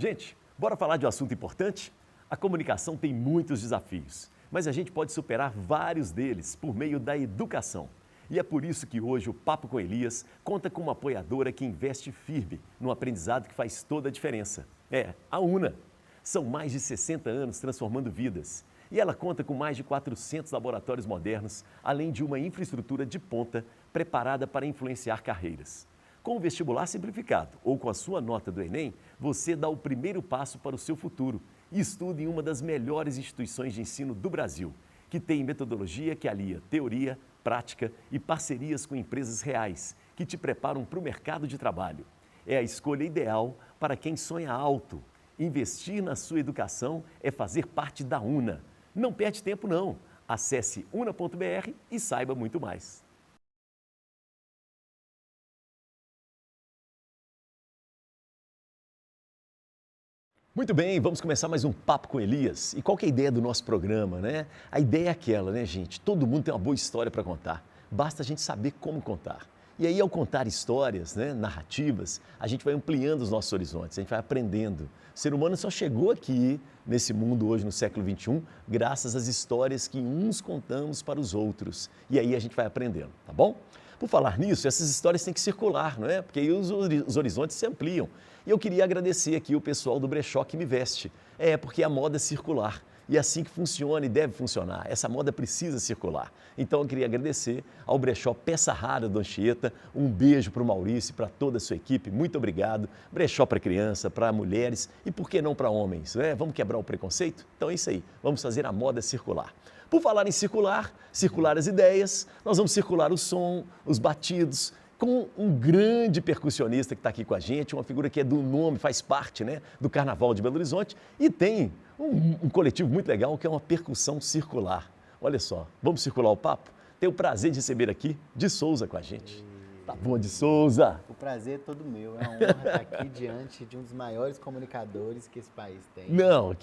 Gente, bora falar de um assunto importante? A comunicação tem muitos desafios, mas a gente pode superar vários deles por meio da educação. E é por isso que hoje o Papo com Elias conta com uma apoiadora que investe firme no aprendizado que faz toda a diferença. É a UNA. São mais de 60 anos transformando vidas. E ela conta com mais de 400 laboratórios modernos, além de uma infraestrutura de ponta preparada para influenciar carreiras. Com o vestibular simplificado ou com a sua nota do Enem, você dá o primeiro passo para o seu futuro e estuda em uma das melhores instituições de ensino do Brasil, que tem metodologia que alia teoria, prática e parcerias com empresas reais, que te preparam para o mercado de trabalho. É a escolha ideal para quem sonha alto. Investir na sua educação é fazer parte da UNA. Não perde tempo não. Acesse una.br e saiba muito mais. Muito bem, vamos começar mais um Papo com Elias. E qual que é a ideia do nosso programa, né? A ideia é aquela, né, gente? Todo mundo tem uma boa história para contar. Basta a gente saber como contar. E aí, ao contar histórias, né, narrativas, a gente vai ampliando os nossos horizontes, a gente vai aprendendo. O ser humano só chegou aqui, nesse mundo hoje, no século XXI, graças às histórias que uns contamos para os outros. E aí a gente vai aprendendo, tá bom? Por falar nisso, essas histórias têm que circular, não é? Porque aí os horizontes se ampliam. E eu queria agradecer aqui o pessoal do Brechó que me veste. É, porque a moda é circular. E é assim que funciona e deve funcionar. Essa moda precisa circular. Então eu queria agradecer ao Brechó Peça Rara do Anchieta. Um beijo para o Maurício e para toda a sua equipe. Muito obrigado. Brechó para criança, para mulheres e por que não para homens, né? Vamos quebrar o preconceito? Então é isso aí. Vamos fazer a moda circular. Por falar em circular as ideias, nós vamos circular o som, os batidos, com um grande percussionista que está aqui com a gente, uma figura que é do nome, faz parte, né, do Carnaval de Belo Horizonte e tem um coletivo muito legal que é uma percussão circular. Olha só, vamos circular o papo? Tenho o prazer de receber aqui de Souza com a gente. Tá bom, de Souza? O prazer é todo meu, é uma honra estar aqui diante de um dos maiores comunicadores que esse país tem. Não,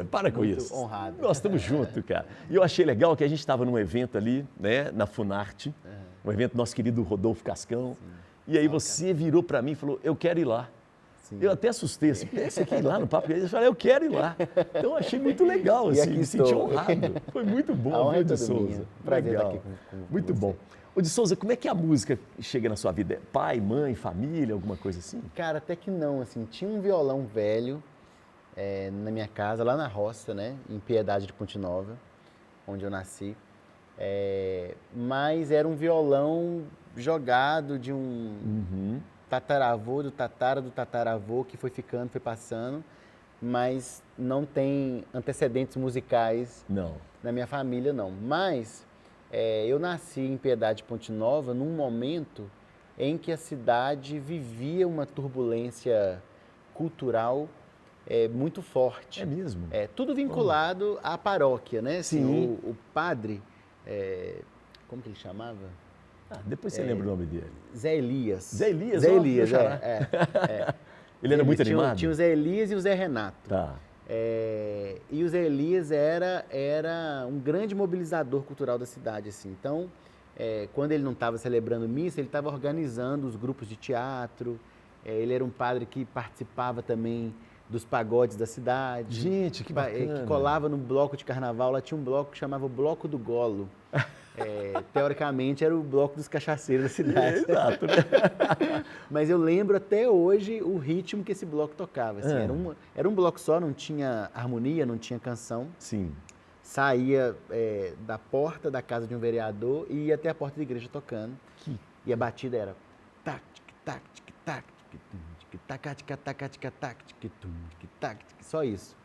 para com isso. Muito honrado. Nós estamos juntos, cara. E eu achei legal que a gente estava num evento ali, né, na Funarte, um evento do nosso querido Rodolfo Cascão. Sim. E aí você virou para mim e falou, eu quero ir lá. Sim. Eu até assustei, assim, você quer ir lá no Papo? Eu falei, eu quero ir lá. Então eu achei muito legal, assim, me senti honrado. Foi muito bom, viu, de Souza? Prazer estar aqui com muito você. Bom. Ô, de Souza, como é que a música chega na sua vida? Pai, mãe, família, alguma coisa assim? Cara, até que não, assim, tinha um violão velho na minha casa, lá na roça, né, em Piedade de Ponte Nova, onde eu nasci. Mas era um violão jogado de um tataravô, do tataravô, que foi ficando, foi passando, mas não tem antecedentes musicais na minha família, não. Mas eu nasci em Piedade de Ponte Nova num momento em que a cidade vivia uma turbulência cultural muito forte. É mesmo? Tudo vinculado à paróquia, né? Assim, sim. O padre, como que ele chamava? Depois você lembra o nome dele. Zé Elias. Zé Elias, Zé Elias, Ele era muito animado? Tinha o Zé Elias e o Zé Renato. Tá. E o Zé Elias era um grande mobilizador cultural da cidade, assim. Então, quando ele não estava celebrando missa, ele estava organizando os grupos de teatro. Ele era um padre que participava também dos pagodes da cidade. Gente, que bacana. Que colava no bloco de carnaval. Lá tinha um bloco que chamava o Bloco do Golo. Teoricamente, era o bloco dos cachaceiros da cidade. Exato. Né? Mas eu lembro até hoje o ritmo que esse bloco tocava. Assim, era um bloco só, não tinha harmonia, não tinha canção. Sim. Saía da porta da casa de um vereador e ia até a porta da igreja tocando. E a batida era tac, tac, tac, só isso.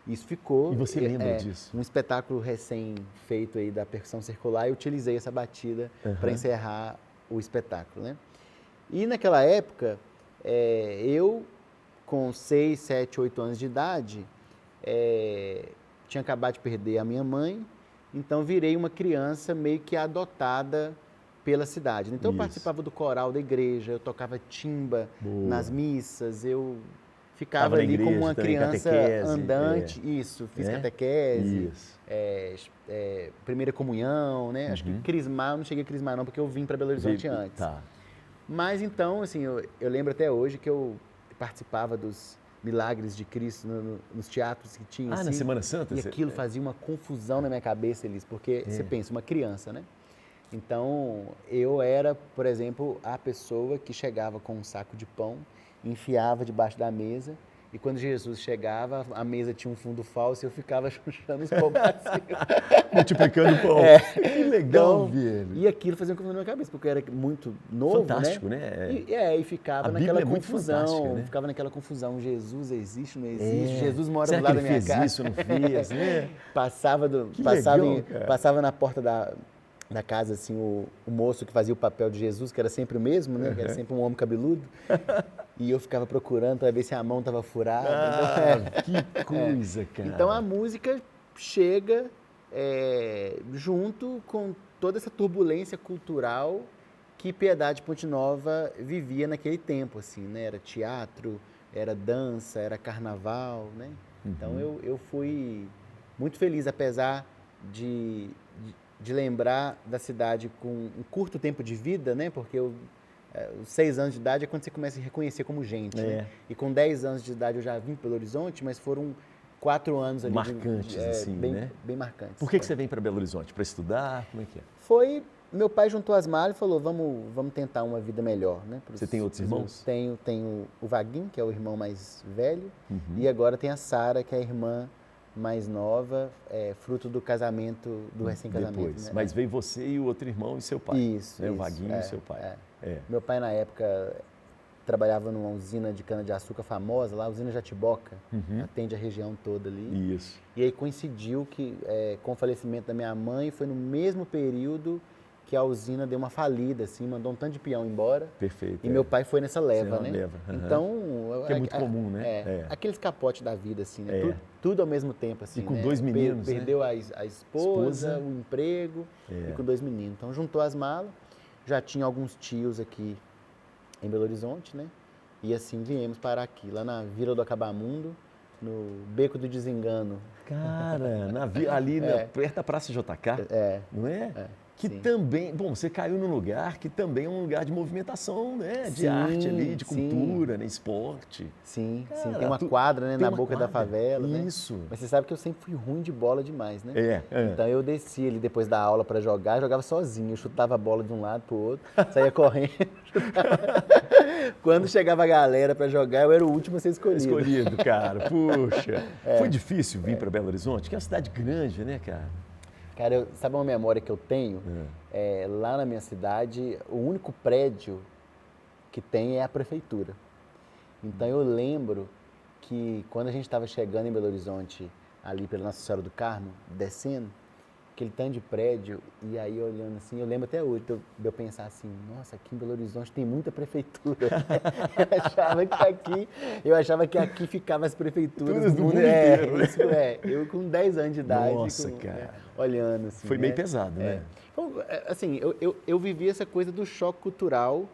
Isso ficou. E você lembra disso? Um espetáculo recém-feito aí da percussão circular, eu utilizei essa batida para encerrar o espetáculo, né? E naquela época, eu, com 6, 7, 8 anos de idade, tinha acabado de perder a minha mãe, então virei uma criança meio que adotada pela cidade. Então eu participava do coral da igreja, eu tocava timba nas missas, eu ficava ali igreja, como uma criança andante, fiz catequese, primeira comunhão, né? Acho que crismar, eu não cheguei a crismar não, porque eu vim para Belo Horizonte antes. Tá. Mas então, assim, eu lembro até hoje que eu participava dos Milagres de Cristo nos teatros que tinha. Na Semana Santa? E aquilo fazia uma confusão na minha cabeça, Elis, porque você pensa, uma criança, né? Então, eu era, por exemplo, a pessoa que chegava com um saco de pão, enfiava debaixo da mesa, e quando Jesus chegava, a mesa tinha um fundo falso e eu ficava chuchando os pão para cima. Multiplicando o pão. Que legal, velho. E aquilo fazia uma confusão na minha cabeça, porque eu era muito novo, fantástico, né? E ficava naquela confusão. Né? Ficava naquela confusão. Jesus existe, não existe? Jesus mora Será do lado que da ele minha fez casa. isso, não fez, né? Passava na porta da casa, assim, o moço que fazia o papel de Jesus, que era sempre o mesmo, né? Que era sempre um homem cabeludo. E eu ficava procurando para ver se a mão estava furada. Que coisa, cara. Então a música chega junto com toda essa turbulência cultural que Piedade Ponte Nova vivia naquele tempo, assim, né? Era teatro, era dança, era carnaval, né? Então eu fui muito feliz, apesar de lembrar da cidade com um curto tempo de vida, né? Porque os 6 anos de idade é quando você começa a se reconhecer como gente, né? E com 10 anos de idade eu já vim para Belo Horizonte, mas foram 4 anos ali. Marcantes, assim, né? Bem marcantes. Por que você vem para Belo Horizonte? Para estudar? Como é que é? Meu pai juntou as malas e falou, vamos tentar uma vida melhor, né? Você tem outros irmãos? Tenho o Vaguinho, que é o irmão mais velho, e agora tem a Sara, que é a irmã mais nova, fruto do casamento, do recém-casamento. Depois, né? mas veio você e o outro irmão e seu pai. Isso, né? O Vaguinho e seu pai. Meu pai, na época, trabalhava numa usina de cana-de-açúcar famosa, lá, a usina Jatiboca, atende a região toda ali. Isso. E aí coincidiu que, com o falecimento da minha mãe, foi no mesmo período que a usina deu uma falida, assim, mandou um tanto de peão embora. Perfeito. E meu pai foi nessa leva, né? Leva. Então... Que é muito comum, né? Aqueles capotes da vida, assim, né? Tudo ao mesmo tempo, assim, e com né? 2 meninos, Perdeu né? a esposa, o emprego, e com 2 meninos. Então, juntou as malas, já tinha alguns tios aqui em Belo Horizonte, né? E assim viemos parar aqui, lá na Vila do Acabamundo, no Beco do Desengano. Cara, ali perto da Praça JK, não é? Que sim. também, você caiu num lugar que também é um lugar de movimentação, né? De arte ali, de cultura, né? Esporte. Sim, Cara, tem uma quadra, né? Na boca da favela, Isso. né? Mas você sabe que eu sempre fui ruim de bola demais, né? É. Então eu descia ali depois da aula para jogar, jogava sozinho, eu chutava a bola de um lado pro outro, saía correndo. Quando chegava a galera para jogar, eu era o último a ser escolhido. Cara, puxa. Foi difícil vir para Belo Horizonte, que é uma cidade grande, né, cara? Cara, sabe uma memória que eu tenho? Lá na minha cidade, o único prédio que tem é a prefeitura. Então eu lembro que quando a gente estava chegando em Belo Horizonte, ali pela Nossa Senhora do Carmo, descendo, aquele tanto de prédio, e aí olhando assim, eu lembro até hoje de eu pensar assim, nossa, aqui em Belo Horizonte tem muita prefeitura. Eu achava que aqui ficavam as prefeituras do mundo inteiro. Isso eu com 10 anos de idade, nossa, cara. Olhando assim. Foi meio pesado, né? Então, assim, eu vivi essa coisa do choque cultural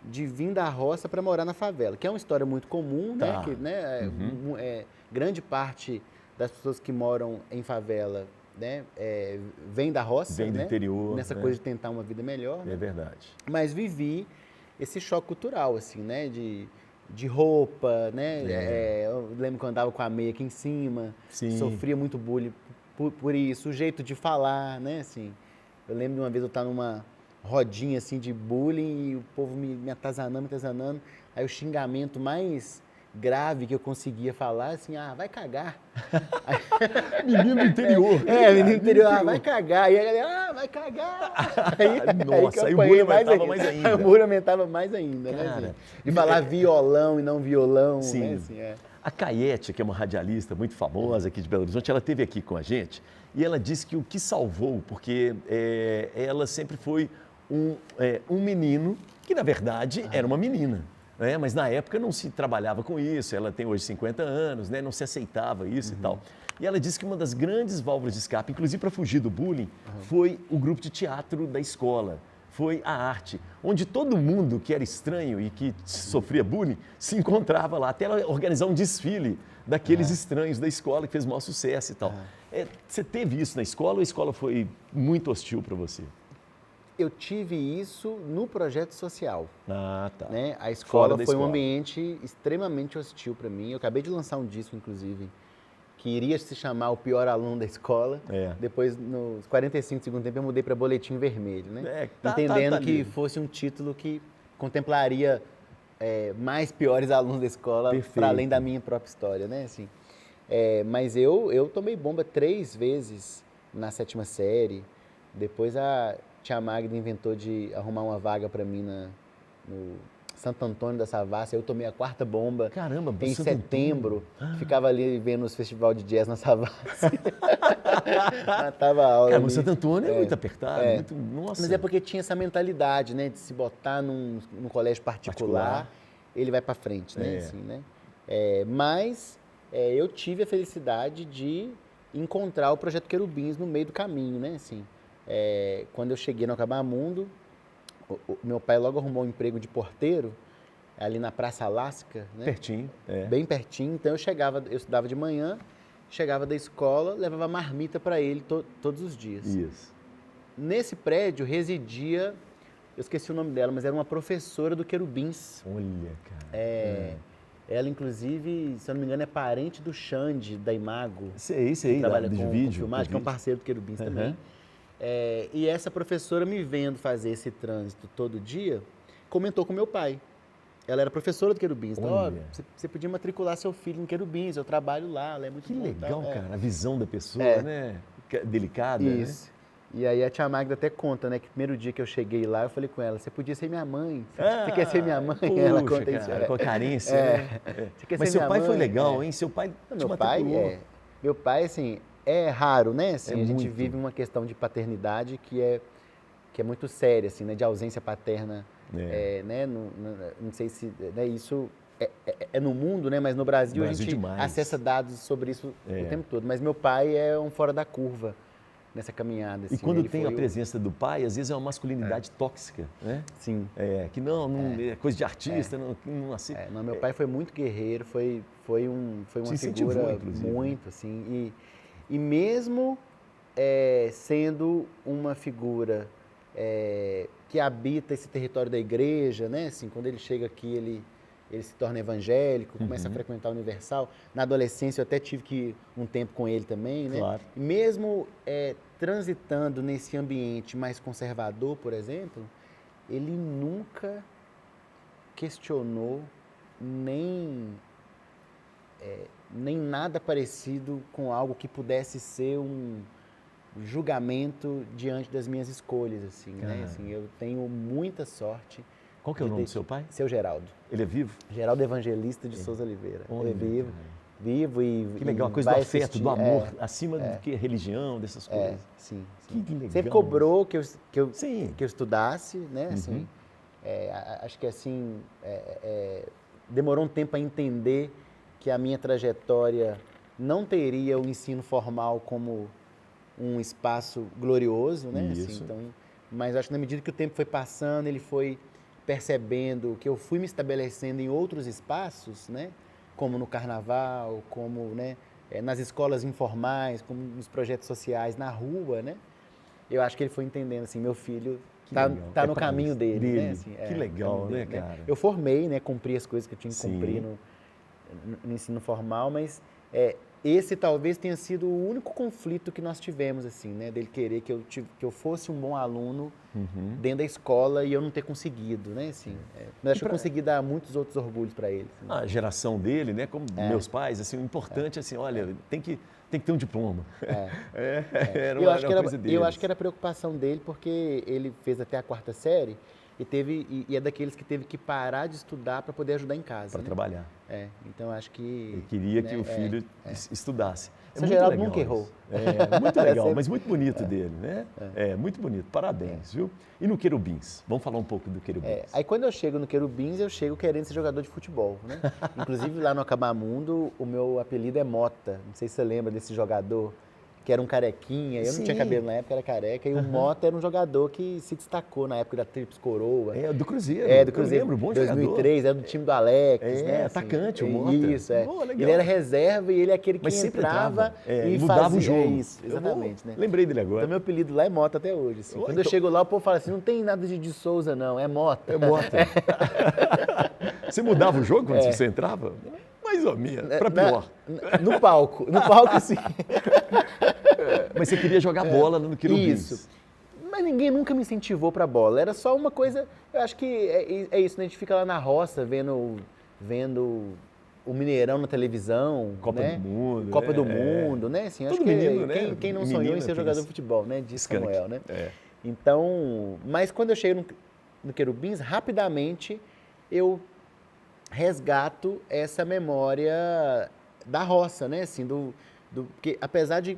de vir da roça para morar na favela, que é uma história muito comum, né? Que, né? Grande parte das pessoas que moram em favela, né, vem da roça, vem do interior, nessa coisa de tentar uma vida melhor. É verdade. Mas vivi esse choque cultural, assim, né, de roupa, né, eu lembro que eu andava com a meia aqui em cima, sofria muito bullying por isso, o jeito de falar, né, assim, eu lembro de uma vez eu estar numa rodinha, assim, de bullying e o povo me atazanando, aí o xingamento mais grave que eu conseguia falar, assim, vai cagar. Menino do interior. Menino do interior, vai cagar. E a galera, vai cagar. Nossa, aí o bullying aumentava mais ainda. O bullying aumentava mais ainda, cara, né? Assim, de falar violão e não violão. Sim. Né? Assim, A Caiete, que é uma radialista muito famosa aqui de Belo Horizonte, ela esteve aqui com a gente e ela disse que o que salvou, porque ela sempre foi um menino que, na verdade, era uma menina. Mas na época não se trabalhava com isso, ela tem hoje 50 anos, né? Não se aceitava isso e tal. E ela disse que uma das grandes válvulas de escape, inclusive para fugir do bullying, foi o grupo de teatro da escola, foi a arte, onde todo mundo que era estranho e que sofria bullying se encontrava lá, até ela organizar um desfile daqueles estranhos da escola que fez o maior sucesso e tal. Você teve isso na escola ou a escola foi muito hostil para você? eu tive isso no projeto social. Ah, tá. Né? A Fora escola da foi um escola. ambiente extremamente hostil para mim. Eu acabei de lançar um disco, inclusive, que iria se chamar O Pior Aluno da Escola. É. Depois, nos 45 do segundo tempo, eu mudei para Boletim Vermelho, né? É, Entendendo tá que ali. fosse um título que contemplaria mais piores alunos da escola, Perfeito. para além da minha própria história, né? Assim, mas eu tomei bomba 3 vezes na 7ª série. Depois a tia Magda inventou de arrumar uma vaga para mim no Santo Antônio da Savassi. Eu tomei a 4ª bomba. Caramba, em Santo setembro. Antônio. Ficava ali vendo os festival de jazz na Savassi. Matava a aula Cara, ali. mas Santo Antônio é muito apertado, muito, nossa. Mas é porque tinha essa mentalidade, né? De se botar num colégio particular, ele vai para frente, né? Assim, né? Mas eu tive a felicidade de encontrar o Projeto Querubins no meio do caminho, né? Assim, quando eu cheguei no Acabamundo, o meu pai logo arrumou um emprego de porteiro ali na Praça Alasca, né? Pertinho. Bem pertinho. Então eu estudava de manhã, chegava da escola, levava marmita para ele todos os dias. Isso. Nesse prédio residia, eu esqueci o nome dela, mas era uma professora do Querubins. Olha, cara. Ela, inclusive, se eu não me engano, é parente do Xande, da Imago. Isso aí, Trabalha de com vídeo. filmagem, que é um parceiro do Querubins também. E essa professora, me vendo fazer esse trânsito todo dia, comentou com meu pai. Ela era professora do Querubins. Então, você podia matricular seu filho no Querubins, eu trabalho lá, ela é muito bom. Que legal, cara. A visão da pessoa, né? Delicada, Isso. E aí a tia Magda até conta, né, que o primeiro dia que eu cheguei lá, eu falei com ela, você podia ser minha mãe. Você quer ser minha mãe? Puxa, Ela conta cara, isso. com a carência, né? Você quer Mas ser seu minha pai mãe? foi legal, hein? Seu pai te matriculou. Meu pai, assim, é raro, né? Assim, a gente muito. vive uma questão de paternidade que é muito séria, assim, né? De ausência paterna, né? Não sei se isso é no mundo, né? Mas no Brasil a gente demais. acessa dados sobre isso o tempo todo. Mas meu pai é um fora da curva nessa caminhada. Assim, E quando tem a presença do pai, às vezes é uma masculinidade tóxica, né? Sim. Que não é coisa de artista, não assim. Não, meu pai foi muito guerreiro, foi uma figura muito, assim, e mesmo sendo uma figura que habita esse território da igreja, né? Assim, quando ele chega aqui, ele se torna evangélico, começa a frequentar a Universal. Na adolescência eu até tive que ir um tempo com ele também, né? Claro. E mesmo transitando nesse ambiente mais conservador, por exemplo, ele nunca questionou nem nada parecido com algo que pudesse ser um julgamento diante das minhas escolhas, assim, né? Assim, eu tenho muita sorte. Qual que é o nome do seu pai? Seu Geraldo. Ele é vivo? Geraldo Evangelista de Souza Oliveira. Olha, ele é vivo e que legal, a coisa do afeto, do amor, acima do que religião, dessas coisas. Sim. Que legal. Sempre cobrou que eu Sim. estudasse, né? Assim, acho que assim demorou um tempo a entender que a minha trajetória não teria o ensino formal como um espaço glorioso, né? Isso. Assim, então, mas acho que na medida que o tempo foi passando, ele foi percebendo que eu fui me estabelecendo em outros espaços, né? Como no carnaval, como, né, nas escolas informais, como nos projetos sociais, na rua, né? Eu acho que ele foi entendendo, assim, meu filho tá no caminho dele, né? Assim, que legal, né, cara? Eu formei, né? Cumpri as coisas que eu tinha que cumprir no ensino formal, mas esse talvez tenha sido o único conflito que nós tivemos, assim, né? Dele querer que eu fosse um bom aluno dentro da escola e eu não ter conseguido, né? Assim, mas acho que eu consegui dar muitos outros orgulhos para ele. Assim. A geração dele, né? Como meus pais, assim, o importante, assim, olha, tem que ter um diploma. Era uma coisa deles. Eu acho que era a preocupação dele porque ele fez até a 4ª série e é daqueles que teve que parar de estudar para poder ajudar em casa. Para né? trabalhar. Então acho que... Ele queria que o filho estudasse. Seu Geraldo nunca errou. Muito legal, mas muito bonito dele, né? Muito bonito. Parabéns, viu? E no Querubins? Vamos falar um pouco do Querubins. Aí quando eu chego no Querubins, eu chego querendo ser jogador de futebol, né? Inclusive lá no Acabamundo, o meu apelido é Mota. Não sei se você lembra desse jogador que era um carequinha. Eu não tinha Sim. cabelo na época, era careca. E o Mota era um jogador que se destacou na época da Tríplice Coroa. Do Cruzeiro. Do Cruzeiro. Eu lembro, bom 2003, era do time do Alex, né? Atacante, o Mota. Isso, Pô, legal. Ele era reserva e ele é aquele que Mas sempre entrava e mudava mudava o jogo. Isso, exatamente, né? Lembrei dele agora. Então, meu apelido lá é Mota até hoje. Assim. Quando eu então... chego lá, o povo fala assim, não tem nada de Souza, não, é Mota. É Mota. Você mudava o jogo quando você entrava? Mais ou menos, para pior. No palco sim. Mas você queria jogar bola no Querubins. Isso. Mas ninguém nunca me incentivou para bola. Era só uma coisa, eu acho que é isso, né? A gente fica lá na roça vendo o Mineirão na televisão, Copa né? do Mundo. Copa do Mundo, né? Assim, acho que menino, né? Quem não sonhou em ser jogador de futebol, né? Diz Skank. Samuel, né? Então, mas quando eu chego no Querubins, rapidamente eu resgato essa memória da roça, né? Assim, porque apesar de,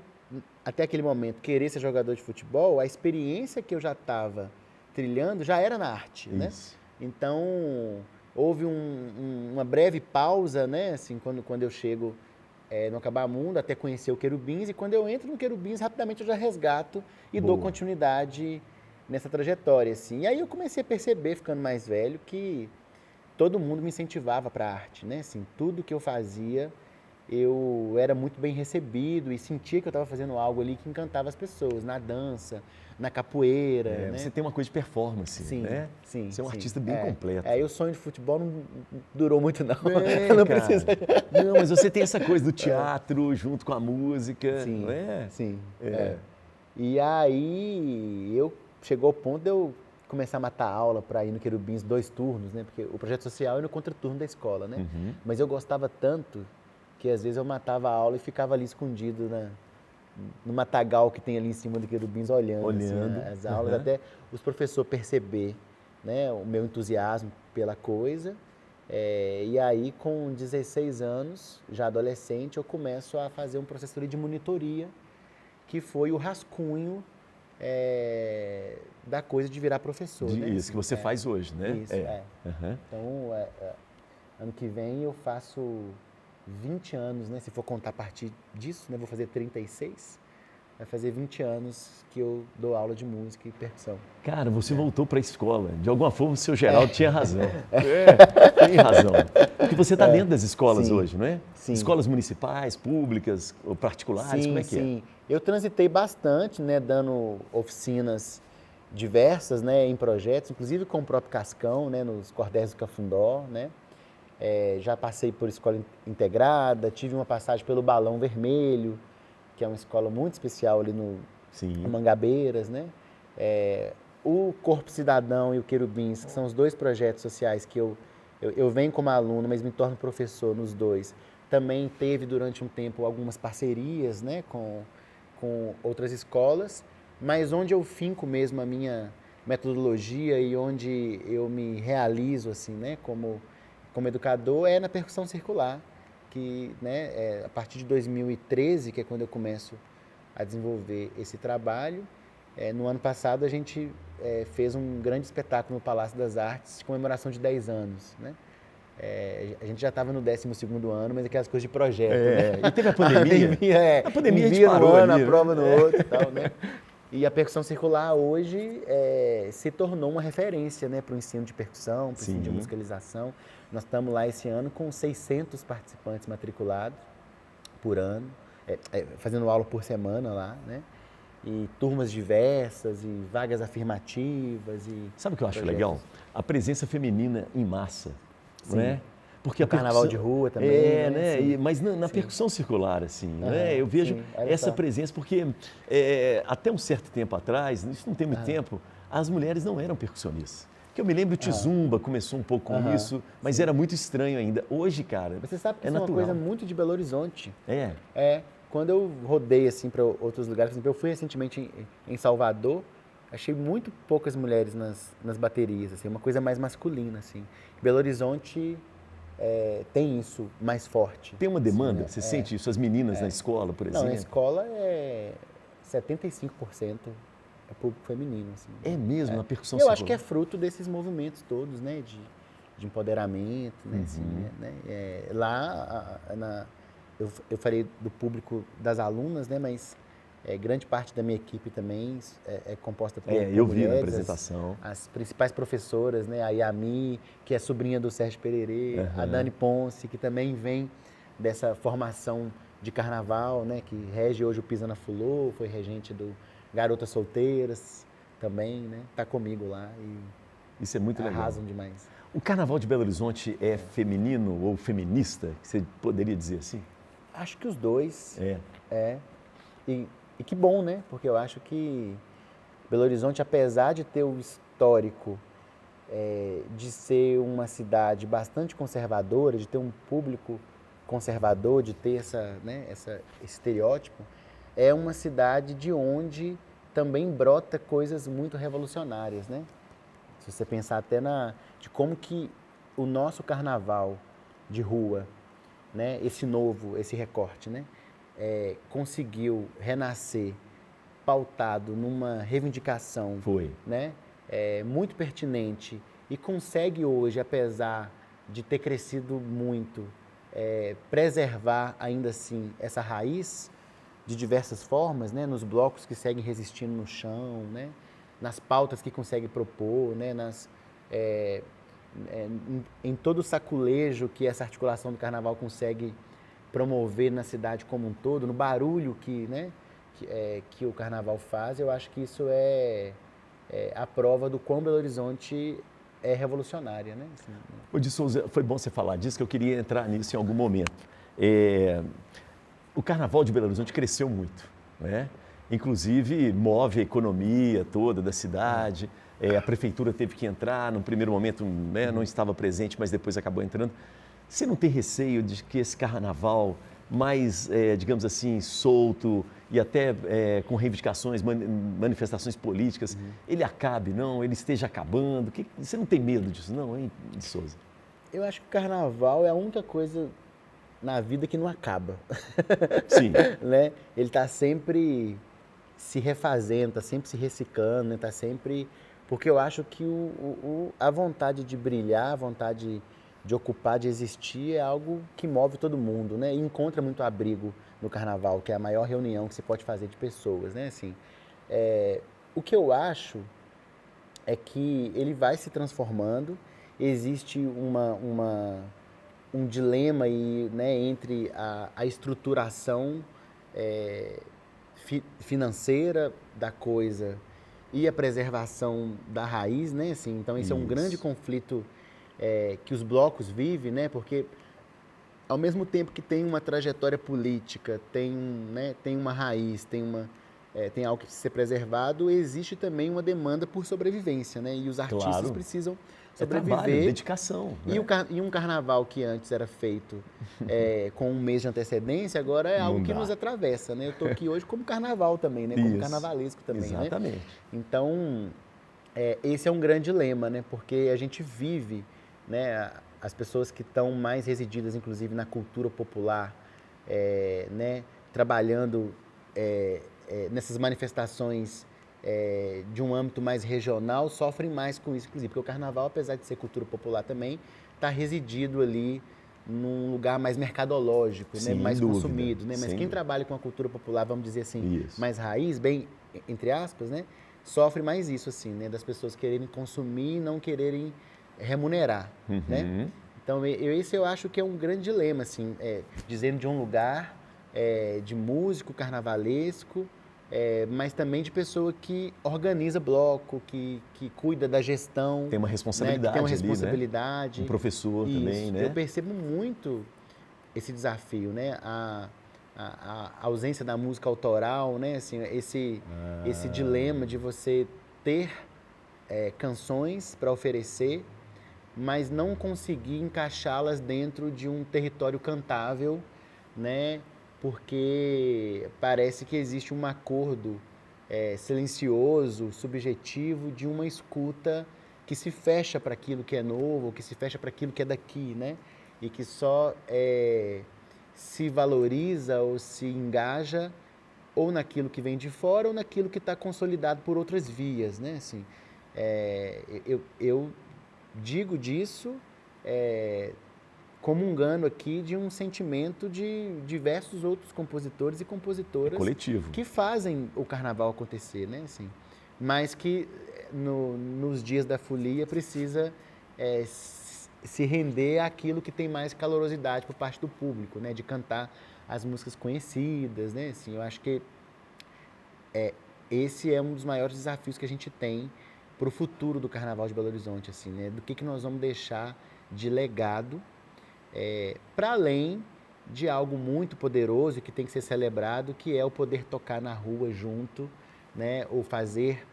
até aquele momento, querer ser jogador de futebol, a experiência que eu já estava trilhando já era na arte, né? Então, houve uma breve pausa, né? Assim, quando eu chego no Acabamundo, até conhecer o Querubins, e quando eu entro no Querubins, rapidamente eu já resgato e dou continuidade nessa trajetória, assim. E aí eu comecei a perceber, ficando mais velho, que todo mundo me incentivava para a arte, né? Assim, tudo que eu fazia, eu era muito bem recebido e sentia que eu estava fazendo algo ali que encantava as pessoas, na dança, na capoeira, né? Você tem uma coisa de performance, né? Sim, você é um artista bem completo. E o sonho de futebol não durou muito, não. Não precisa. Não, mas você tem essa coisa do teatro junto com a música, sim, não é? Sim. E aí, chegou ao ponto de eu começar a matar aula para ir no Querubins 2 turnos, né? Porque o projeto social é no contraturno da escola, né? Mas eu gostava tanto que às vezes eu matava a aula e ficava ali escondido no matagal que tem ali em cima do Querubins, olhando. Assim, as aulas, até os professores perceber, né, o meu entusiasmo pela coisa. E aí, com 16 anos, já adolescente, eu começo a fazer um processo de monitoria, que foi o rascunho da coisa de virar professor. Né? Isso que você faz hoje, né? Isso, Então, ano que vem eu faço 20 anos, né? Se for contar a partir disso, né? Vou fazer 36. Vai fazer 20 anos que eu dou aula de música e percussão. Cara, você voltou para a escola. De alguma forma, o seu Geraldo tinha razão. Tem razão. Porque você está dentro das escolas hoje, não é? Sim. Escolas municipais, públicas, ou particulares, como é que é? Eu transitei bastante, né? Dando oficinas diversas, né? Em projetos, inclusive com o próprio Cascão, né? Nos cordéis do Cafundó, né? Já passei por escola integrada, tive uma passagem pelo Balão Vermelho, que é uma escola muito especial ali no Mangabeiras, né? O Corpo Cidadão e o Querubins, que são os 2 projetos sociais que eu venho como aluno, mas me torno professor nos 2. Também teve durante um tempo algumas parcerias, né, com outras escolas, mas onde eu finco mesmo a minha metodologia e onde eu me realizo assim, né, como educador é na percussão circular, que, né, a partir de 2013, que é quando eu começo a desenvolver esse trabalho. No ano passado, a gente fez um grande espetáculo no Palácio das Artes, de comemoração de 10 anos. Né? A gente já estava no 12º ano, mas aquelas coisas de projeto. Né? E teve a pandemia. A pandemia a gente parou ano, ali, a prova no outro e tal, né? E a percussão circular hoje se tornou uma referência, né, para o ensino de percussão, para o ensino de musicalização. Nós estamos lá esse ano com 600 participantes matriculados por ano, fazendo aula por semana lá, né? E turmas diversas, e vagas afirmativas. Sabe o que eu acho legal? A presença feminina em massa, não é? Porque o carnaval de rua também. né? Mas na percussão circular, assim, né? Eu vejo essa presença, porque até um certo tempo atrás, isso não tem muito tempo, as mulheres não eram percussionistas. Que eu me lembro, o Tizumba começou um pouco com isso, mas era muito estranho ainda. Hoje, cara, você sabe que isso natural. É uma coisa muito de Belo Horizonte. É. Quando eu rodei assim para outros lugares, por exemplo, eu fui recentemente em Salvador, achei muito poucas mulheres nas baterias, assim, uma coisa mais masculina, assim. Belo Horizonte tem isso mais forte. Tem uma demanda? Você sente isso? As meninas na escola, por exemplo? Não, na escola 75% é público feminino. Assim. É mesmo, na percussão circular. Eu acho que é fruto desses movimentos todos, né, de empoderamento, né, assim, né? Lá, eu falei do público das alunas, né, mas grande parte da minha equipe também é composta por eu vi na mulheres, apresentação. as principais professoras, né? A Yami, que é sobrinha do Sérgio Pererê, a Dani Ponce, que também vem dessa formação de carnaval, né? Que rege hoje o Pisa na Fulô, foi regente do Garotas Solteiras também, né? Tá comigo lá e Isso é muito legal. arrasam demais. O Carnaval de Belo Horizonte é feminino ou feminista? Que você poderia dizer assim? Acho que os dois. É. E que bom, né? Porque eu acho que Belo Horizonte, apesar de ter o histórico de ser uma cidade bastante conservadora, de ter um público conservador, de ter esse estereótipo, é uma cidade de onde também brota coisas muito revolucionárias, né? Se você pensar até de como que o nosso carnaval de rua, né, esse recorte, né, conseguiu renascer pautado numa reivindicação, né, muito pertinente e consegue hoje, apesar de ter crescido muito, preservar ainda assim essa raiz de diversas formas, né, nos blocos que seguem resistindo no chão, né, nas pautas que consegue propor, né, em todo o saculejo que essa articulação do carnaval consegue promover na cidade como um todo, no barulho que o carnaval faz, eu acho que isso é a prova do quão Belo Horizonte é revolucionária, né? Assim, Ô, de Souza, foi bom você falar disso, que eu queria entrar nisso em algum momento. O Carnaval de Belo Horizonte cresceu muito, né? Inclusive move a economia toda da cidade. A prefeitura teve que entrar, no primeiro momento, né, não estava presente, mas depois acabou entrando. Você não tem receio de que esse carnaval mais, digamos assim, solto e até com reivindicações, manifestações políticas, ele acabe, não? Ele esteja acabando? Você não tem medo disso, não, hein, de Souza? Eu acho que o carnaval é a única coisa na vida que não acaba. Sim. Né? Ele está sempre se refazendo, está sempre se reciclando, né? Tá sempre... Porque eu acho que a vontade de brilhar, a vontade de ocupar, de existir, é algo que move todo mundo, né? E encontra muito abrigo no carnaval, que é a maior reunião que se pode fazer de pessoas, né? Assim, o que eu acho é que ele vai se transformando, existe um dilema aí, né, entre a estruturação financeira da coisa e a preservação da raiz, né? Assim, então, esse é um grande conflito que os blocos vivem, né? Porque, ao mesmo tempo que tem uma trajetória política, tem uma raiz, tem algo que precisa ser preservado, existe também uma demanda por sobrevivência, né? E os artistas precisam sobreviver. Trabalho, dedicação. Né? E um carnaval que antes era feito com um mês de antecedência, agora é algo que nos atravessa, né? Eu estou aqui hoje como carnaval também, né? Como carnavalesco também, exatamente. Né? Então, esse é um grande dilema, né? Porque a gente vive, né? As pessoas que estão mais resididas, inclusive, na cultura popular, né? Trabalhando nessas manifestações de um âmbito mais regional, sofrem mais com isso, inclusive, porque o carnaval, apesar de ser cultura popular também, está residido ali num lugar mais mercadológico, Sim, né? Mais dúvida. consumido, né? Mas quem trabalha com a cultura popular, vamos dizer assim, mais raiz, bem, entre aspas, né? Sofre mais isso, assim, né? Das pessoas quererem consumir e não quererem remunerar, né? Então, esse eu acho que é um grande dilema, assim, dizendo de um lugar de músico carnavalesco, mas também de pessoa que organiza bloco, que cuida da gestão. Tem uma responsabilidade, né? Tem uma ali, responsabilidade. Né? Um professor Isso. também, né? Eu percebo muito esse desafio, né? A ausência da música autoral, né? Assim, esse dilema de você ter canções para oferecer, mas não conseguir encaixá-las dentro de um território cantável, né? Porque parece que existe um acordo silencioso, subjetivo, de uma escuta que se fecha para aquilo que é novo, que se fecha para aquilo que é daqui, né? E que só se valoriza ou se engaja ou naquilo que vem de fora ou naquilo que está consolidado por outras vias, né? Assim, eu digo disso comungando aqui de um sentimento de diversos outros compositores e compositoras Coletivo. que fazem o carnaval acontecer, né? Assim, mas que nos dias da folia precisa se render àquilo que tem mais calorosidade por parte do público, né? De cantar as músicas conhecidas, né? Assim, eu acho que esse é um dos maiores desafios que a gente tem para o futuro do Carnaval de Belo Horizonte, assim, né? Do que nós vamos deixar de legado, para além de algo muito poderoso e que tem que ser celebrado, que é o poder tocar na rua junto, né? Ou fazer,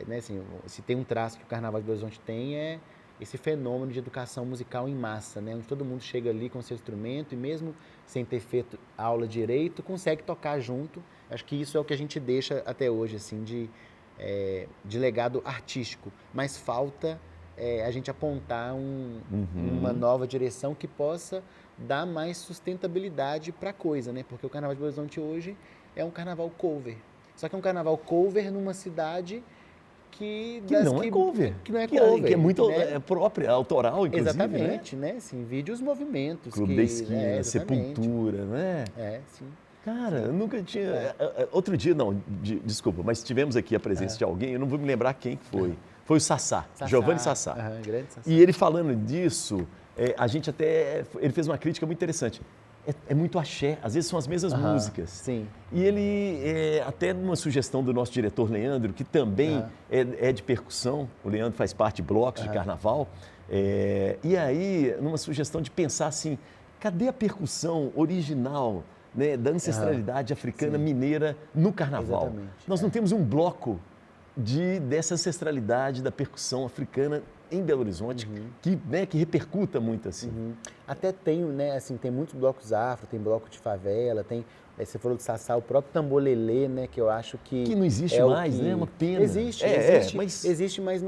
né? Assim, se tem um traço que o Carnaval de Belo Horizonte tem, é esse fenômeno de educação musical em massa, né? Onde todo mundo chega ali com seu instrumento e mesmo sem ter feito aula direito, consegue tocar junto. Acho que isso é o que a gente deixa até hoje, assim, de legado artístico. Mas falta a gente apontar uma nova direção que possa dar mais sustentabilidade para a coisa, né? Porque o Carnaval de Belo Horizonte hoje é um carnaval cover. Só que é um carnaval cover numa cidade que não é cover. Que é muito própria, autoral, inclusive. Exatamente, né? Assim, vide os movimentos. Clube da Esquina, Sepultura, né? Sim. Cara, eu nunca tinha... Outro dia, desculpa, mas tivemos aqui a presença de alguém, eu não vou me lembrar quem foi. Foi o Sassá, Giovanni Sassá. Grande Sassá. E ele falando disso, a gente até... Ele fez uma crítica muito interessante. É muito axé, às vezes são as mesmas músicas. Sim. E ele, até numa sugestão do nosso diretor Leandro, que também é de percussão, o Leandro faz parte de blocos de carnaval, e aí, numa sugestão de pensar assim, cadê a percussão original, né, da ancestralidade africana mineira no carnaval? Exatamente. Nós não temos um bloco dessa ancestralidade da percussão africana em Belo Horizonte, que repercuta muito assim. Até tem, né, assim, tem muitos blocos afro, tem bloco de favela, tem, você falou do Sassá, o próprio tambolelê, né, que eu acho que não existe mais, né, é uma pena. Existe, mas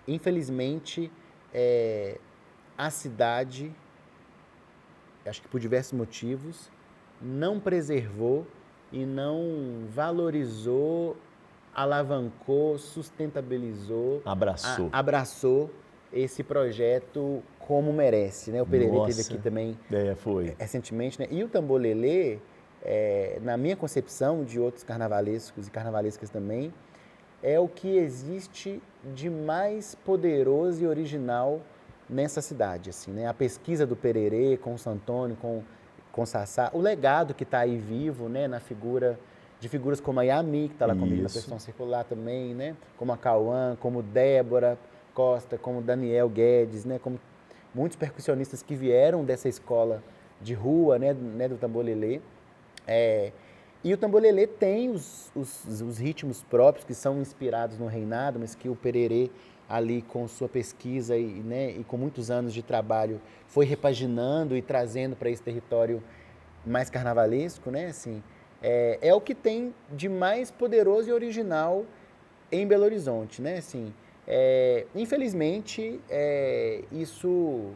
infelizmente, a cidade, acho que por diversos motivos, não preservou e não valorizou, alavancou, sustentabilizou, abraçou esse projeto como merece, né? O Pererê esteve aqui também recentemente, né? E o tambolelê, na minha concepção de outros carnavalescos e carnavalescas também, é o que existe de mais poderoso e original nessa cidade, assim, né? A pesquisa do Pererê com o Santônio, com o Sassá, o legado que está aí vivo, né? Na figura de figuras como a Yami, que está lá comigo na Percussão Circular também, né? Como a Cauã, como Débora Costa, como Daniel Guedes, né? Como muitos percussionistas que vieram dessa escola de rua, né? Do tambolelê. E o tambolelê tem os ritmos próprios que são inspirados no reinado, mas que o Pererê ali com sua pesquisa e com muitos anos de trabalho foi repaginando e trazendo para esse território mais carnavalesco, né? Assim, é o que tem de mais poderoso e original em Belo Horizonte, né? Assim, infelizmente, isso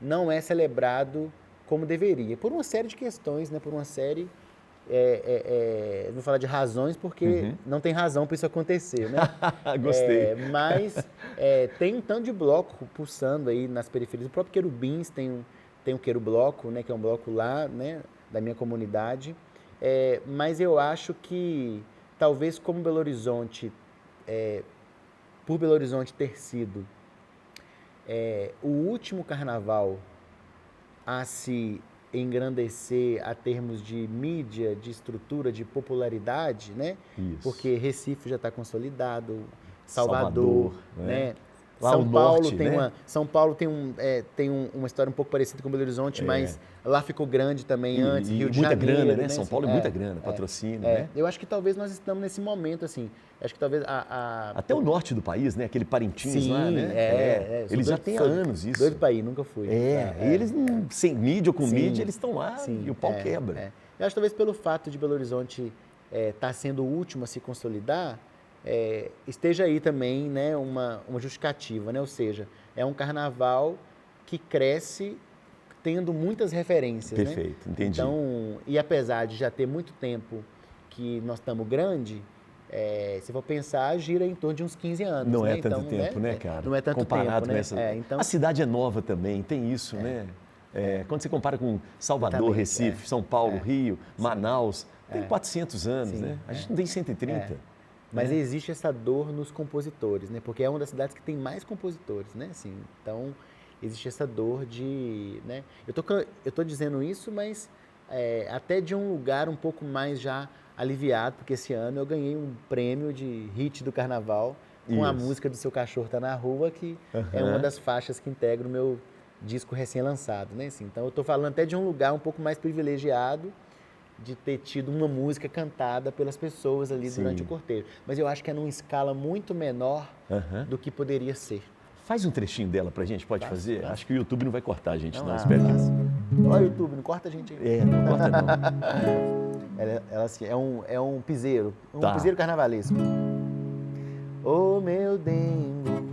não é celebrado como deveria, por uma série de questões, né? Por uma série... vou falar de razões porque não tem razão para isso acontecer, né? Gostei. Mas tem um tanto de bloco pulsando aí nas periferias. O próprio Querubins tem o Querubloco, né? Que é um bloco lá, né? Da minha comunidade. Mas eu acho que talvez como Belo Horizonte, por Belo Horizonte ter sido o último carnaval a se engrandecer a termos de mídia, de estrutura, de popularidade, né? Isso. Porque Recife já está consolidado, Salvador, né? Lá São o Paulo norte, tem né? São Paulo tem uma história um pouco parecida com Belo Horizonte, mas lá ficou grande também antes, Rio de muita Janeiro, grana, né? São Paulo é muita grana, patrocínio, né? Eu acho que talvez nós estamos nesse momento, assim, acho que talvez até o norte do país, né? Aquele Parintins lá, né? Eles já têm há anos isso. Doido para ir, nunca fui. Eles, sem mídia ou com mídia, eles estão lá e o pau quebra. Eu acho que talvez pelo fato de Belo Horizonte estar sendo o último a se consolidar, esteja aí também, né, uma justificativa, né? Ou seja, é um carnaval que cresce tendo muitas referências. Perfeito, né? entendi. Então, e apesar de já ter muito tempo que nós estamos grande, se for pensar, gira em torno de uns 15 anos. Não né? é tanto tempo, né, cara? Não é tanto Comparado tempo, né? com essa... A cidade é nova também, tem isso, né? Quando você compara com Salvador, Recife, São Paulo, Rio, Manaus, tem 400 anos, Sim, né? A gente não tem 130. Mas existe essa dor nos compositores, né? Porque é uma das cidades que tem mais compositores, né? Assim, então, existe essa dor de... Né? Eu tô dizendo isso, mas até de um lugar um pouco mais já aliviado, porque esse ano eu ganhei um prêmio de hit do Carnaval com a música do Seu Cachorro Tá na Rua, que é uma das faixas que integra o meu disco recém-lançado, né? Assim, então, eu tô falando até de um lugar um pouco mais privilegiado de ter tido uma música cantada pelas pessoas ali durante o cortejo. Mas eu acho que é numa escala muito menor do que poderia ser. Faz um trechinho dela pra gente, pode fazer? Acho que o YouTube não vai cortar a gente, não. Espero que... Olha o YouTube, não corta a gente aí. Não corta não. ela assim, é um piseiro, piseiro carnavalesco. Ô meu dengo,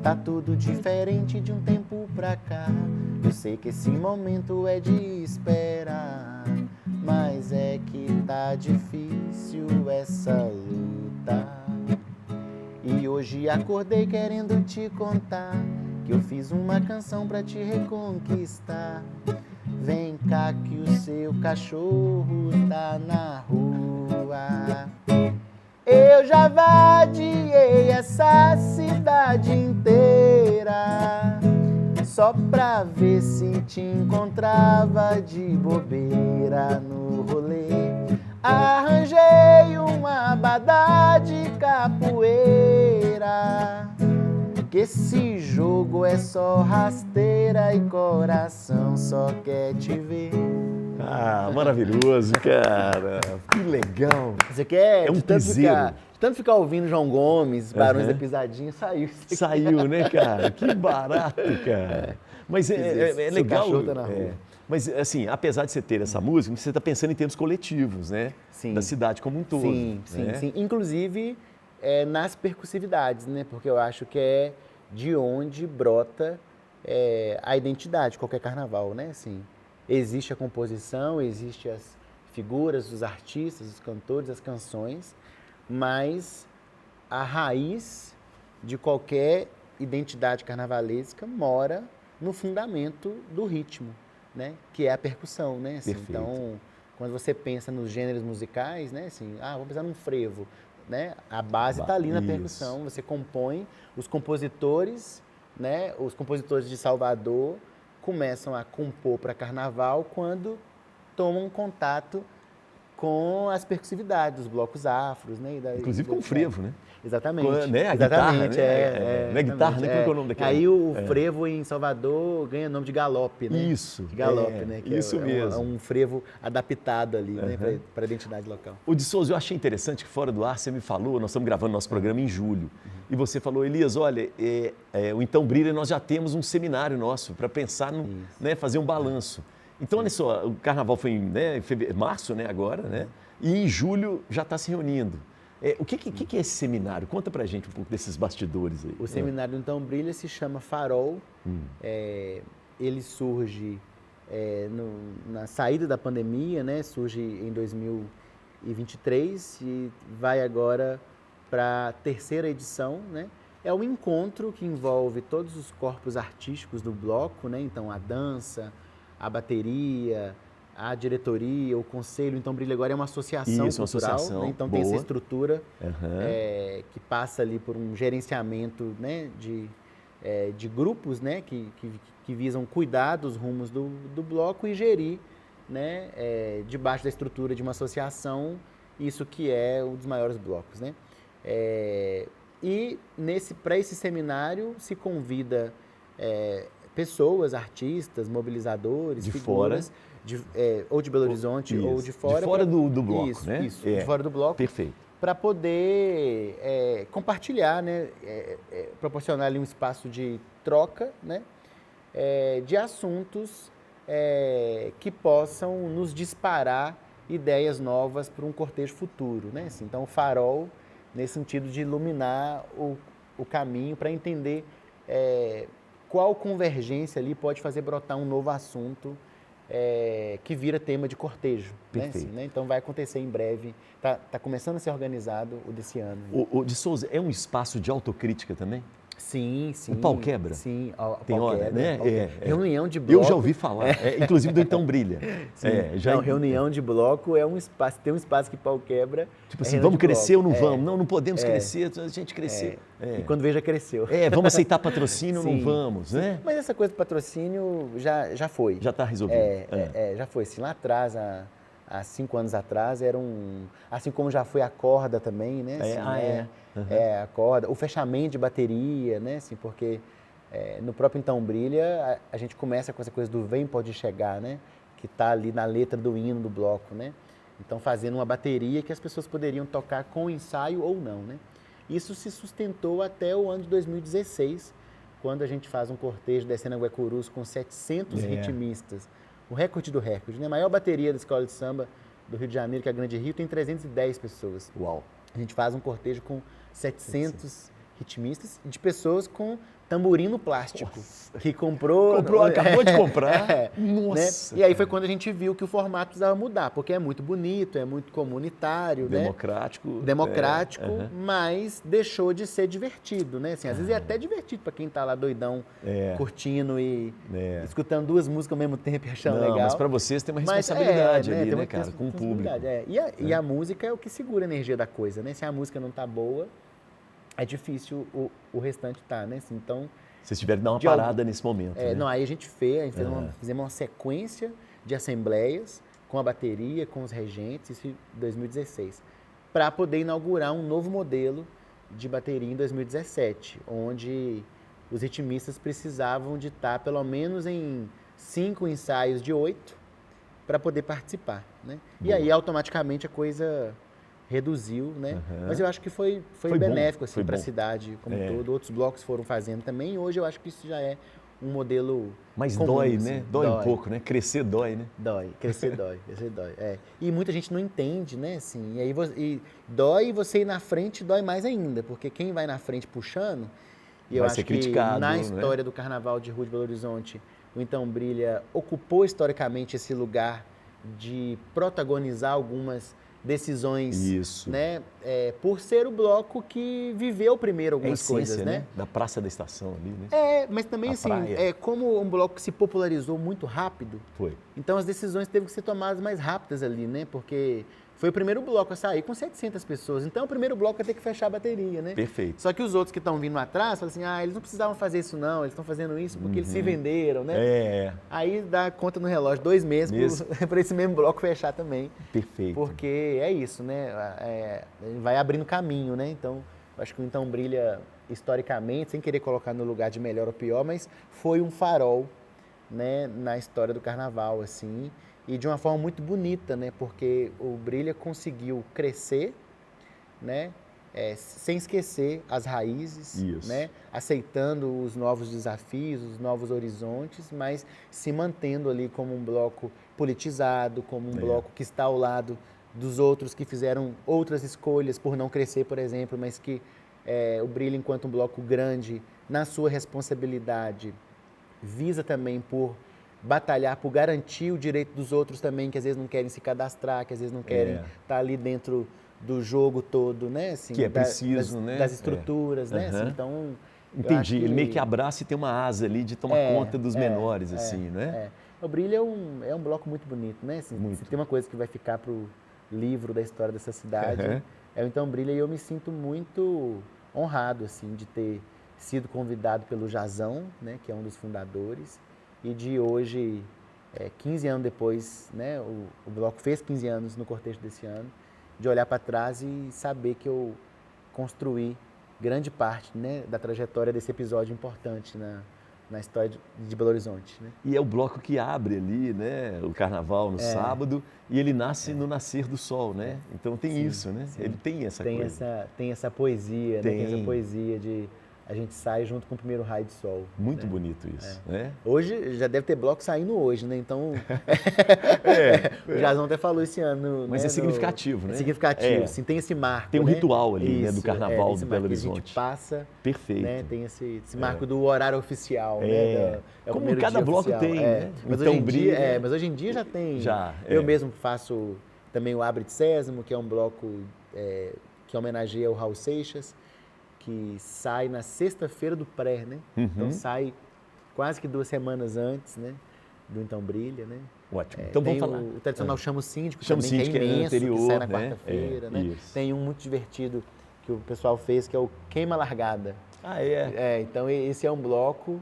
tá tudo diferente de um tempo pra cá. Eu sei que esse momento é de esperar, mas é que tá difícil essa luta. E hoje acordei querendo te contar que eu fiz uma canção pra te reconquistar. Vem cá que o seu cachorro tá na rua. Eu já vadiei essa cidade inteira só pra ver se te encontrava de bobeira no rolê. Arranjei uma abadá de capoeira, que esse jogo é só rasteira e coração só quer te ver. Ah, maravilhoso, cara. Que legal. Você quer? É um piseiro. De tanto ficar ouvindo João Gomes, Barões da Pisadinha, saiu. Saiu, né, cara? Que barato, cara. Mas é legal. Seu cachorro tá na rua. Mas, assim, apesar de você ter essa música, você está pensando em termos coletivos, né? Sim. Da cidade como um todo. Sim, né? sim. Inclusive nas percussividades, né? Porque eu acho que é de onde brota a identidade de qualquer carnaval, né? Assim, existe a composição, existe as figuras, os artistas, os cantores, as canções, mas a raiz de qualquer identidade carnavalesca mora no fundamento do ritmo, né? Que é a percussão, né? Assim, então, quando você pensa nos gêneros musicais, né? Assim, vamos pensar num frevo, né? A base está ali na percussão, você compõe, os compositores, né? Os compositores de Salvador começam a compor para carnaval quando tomam contato com as percussividades, os blocos afros, né? Inclusive com o frevo, né? Exatamente. Né? A exatamente, guitarra, né? Não é guitarra, né? Qual é o nome daquele? Aí o frevo em Salvador ganha nome de galope, né? Isso. De galope, né? Que isso mesmo. É um frevo adaptado ali, né? Para a identidade local. O de Souza, eu achei interessante que fora do ar você me falou, nós estamos gravando nosso programa em julho, e você falou, Elias, olha, o Então Brilha, nós já temos um seminário nosso para pensar, né, fazer um balanço. Então, olha só, o carnaval foi em março, né, agora, né? E em julho já está se reunindo. O que é esse seminário? Conta pra gente um pouco desses bastidores aí. O seminário do Então Brilha se chama Farol. Ele surge na saída da pandemia, né? Surge em 2023 e vai agora para a terceira edição, né? É um encontro que envolve todos os corpos artísticos do bloco, né? Então, a dança, a bateria, a diretoria, o conselho. Então, Brilha agora é uma associação cultural. Associação, né? Então, boa. tem essa estrutura que passa ali por um gerenciamento, né? de grupos, né? que visam cuidar dos rumos do bloco e gerir, né? Debaixo da estrutura de uma associação, isso que é um dos maiores blocos. Né? E para esse seminário se convida pessoas, artistas, mobilizadores, figuras, ou de Belo Horizonte ou de fora. De fora do bloco, isso, né? Isso, de fora do bloco. Perfeito. Para poder compartilhar, né? Proporcionar ali um espaço de troca, né? De assuntos que possam nos disparar ideias novas para um cortejo futuro. Né? Assim, então, o farol, nesse sentido de iluminar o caminho para entender qual convergência ali pode fazer brotar um novo assunto que vira tema de cortejo. Perfeito. Né? Assim, né? Então vai acontecer em breve, tá começando a ser organizado o desse ano. O de Souza é um espaço de autocrítica também? Sim, sim. O Pau Quebra? Sim, Tem hora, quebra, né? pau quebra. Reunião de bloco. Eu já ouvi falar, inclusive do Então Brilha. Sim. Não, reunião de bloco é um espaço, tem um espaço que Pau Quebra. Tipo assim, vamos crescer ou não vamos? Não podemos crescer, a gente crescer. E quando vê, já cresceu. Vamos aceitar patrocínio ou não vamos, né? Mas essa coisa do patrocínio já foi. Já está resolvido. Já foi. Assim, lá atrás, há 5 anos atrás, era assim como já foi a corda também, né? Assim, a corda, o fechamento de bateria, né? Assim, porque no próprio Então Brilha, a gente começa com essa coisa do Vem Pode Chegar, né? Que está ali na letra do hino do bloco, né? Então, fazendo uma bateria que as pessoas poderiam tocar com ensaio ou não, né? Isso se sustentou até o ano de 2016, quando a gente faz um cortejo descendo a Guaicurus com 700 ritmistas. O recorde do recorde, né? A maior bateria da escola de samba do Rio de Janeiro, que é a Grande Rio, tem 310 pessoas. Uau! A gente faz um cortejo com 700 ritmistas e de pessoas com tamborim no plástico. Nossa. Que comprou, acabou de comprar. Nossa! Né? E aí foi quando a gente viu que o formato precisava mudar, porque é muito bonito, é muito comunitário, democrático. Né? Democrático, mas deixou de ser divertido, né? Assim, às vezes é até divertido para quem tá lá doidão, curtindo e escutando 2 músicas ao mesmo tempo e achando legal. Mas para vocês tem uma responsabilidade ali, né, cara, com o público. E a música é o que segura a energia da coisa, né? Se a música não tá boa, é difícil o restante tá, né? Assim, então, vocês tiveram que dar uma parada nesse momento, né? Não, aí a gente fizemos uma sequência de assembleias com a bateria, com os regentes, isso em 2016, para poder inaugurar um novo modelo de bateria em 2017, onde os ritmistas precisavam de estar pelo menos em 5 ensaios de 8 para poder participar, né? E aí, automaticamente, a coisa reduziu, né? Mas eu acho que foi benéfico assim, para a cidade como um todo. Outros blocos foram fazendo também. E hoje eu acho que isso já é um modelo Mas comum, dói, assim. né? Dói um pouco, né? Crescer dói, né? Dói, crescer dói, crescer dói. E muita gente não entende, né? Assim, e aí dói, e você ir na frente dói mais ainda, porque quem vai na frente puxando, e eu vai acho ser que criticado, na né? história do Carnaval de Rua de Belo Horizonte, o Então Brilha ocupou historicamente esse lugar de protagonizar algumas decisões, né? Por ser o bloco que viveu primeiro algumas coisas, né? Da Praça da Estação ali, né? Mas também, assim, praia. como um bloco que se popularizou muito rápido, Foi. Então as decisões teve que ser tomadas mais rápidas ali, né? Porque foi o primeiro bloco a sair com 700 pessoas. Então o primeiro bloco ia ter que fechar a bateria, né? Perfeito. Só que os outros que estão vindo atrás falam assim, eles não precisavam fazer isso não, eles estão fazendo isso porque eles se venderam, né? Aí dá conta no relógio 2 meses para esse mesmo bloco fechar também. Perfeito. Porque é isso, né? Vai abrindo caminho, né? Então, eu acho que o Então Brilha, historicamente, sem querer colocar no lugar de melhor ou pior, mas foi um farol, né, na história do Carnaval, assim, e de uma forma muito bonita, né? Porque o Brilha conseguiu crescer, né? Sem esquecer as raízes, né? Aceitando os novos desafios, os novos horizontes, mas se mantendo ali como um bloco politizado, como um bloco que está ao lado dos outros que fizeram outras escolhas por não crescer, por exemplo, mas que o Brilha, enquanto um bloco grande, na sua responsabilidade, visa também por batalhar, por garantir o direito dos outros também, que às vezes não querem se cadastrar, que às vezes não querem estar ali dentro do jogo todo, né? Assim, que é preciso, né? Das estruturas, né? Assim, então, entendi, ele meio que abraça e tem uma asa ali de tomar conta dos menores, assim, né? O Brilha é um bloco muito bonito, né? Assim, se tem uma coisa que vai ficar para o livro da história dessa cidade, é o Então Brilha, e eu me sinto muito honrado, assim, de ter sido convidado pelo Jazão, né? Que é um dos fundadores, e de hoje, 15 anos depois, né? O bloco fez 15 anos no cortejo desse ano, de olhar para trás e saber que eu construí grande parte, né, da trajetória desse episódio importante na história de Belo Horizonte, né? E é o bloco que abre ali, né, o Carnaval no sábado, e ele nasce no nascer do sol, né? Então tem isso, né? Sim. Ele tem essa coisa. Tem essa poesia, né? Tem essa poesia a gente sai junto com o primeiro raio de sol. Muito bonito isso, né? Hoje, já deve ter bloco saindo hoje, né? Então, o Jazão até falou esse ano. Mas né? é significativo, né? É significativo, sim, tem esse marco. Tem um né? ritual ali, né, do Isso, carnaval esse do marco Belo que a gente Horizonte. passa, Perfeito. né? Tem esse marco do horário oficial, né? É o como primeiro cada dia bloco oficial. tem, né? Mas, Então, hoje em dia, brilha. mas hoje em dia já tem. Já, Eu mesmo faço também o Abre de Sésamo, que é um bloco que homenageia o Raul Seixas, que sai na sexta-feira do pré, né? Então sai quase que 2 semanas antes, né? Do Então Brilha, né? Ótimo. Então vamos falar. O tradicional Chama o Síndico Chama o também, Síndico, que é imenso, anterior, que sai na né? quarta-feira, né? Isso. Tem um muito divertido que o pessoal fez, que é o Queima Largada. Ah, é? Então esse é um bloco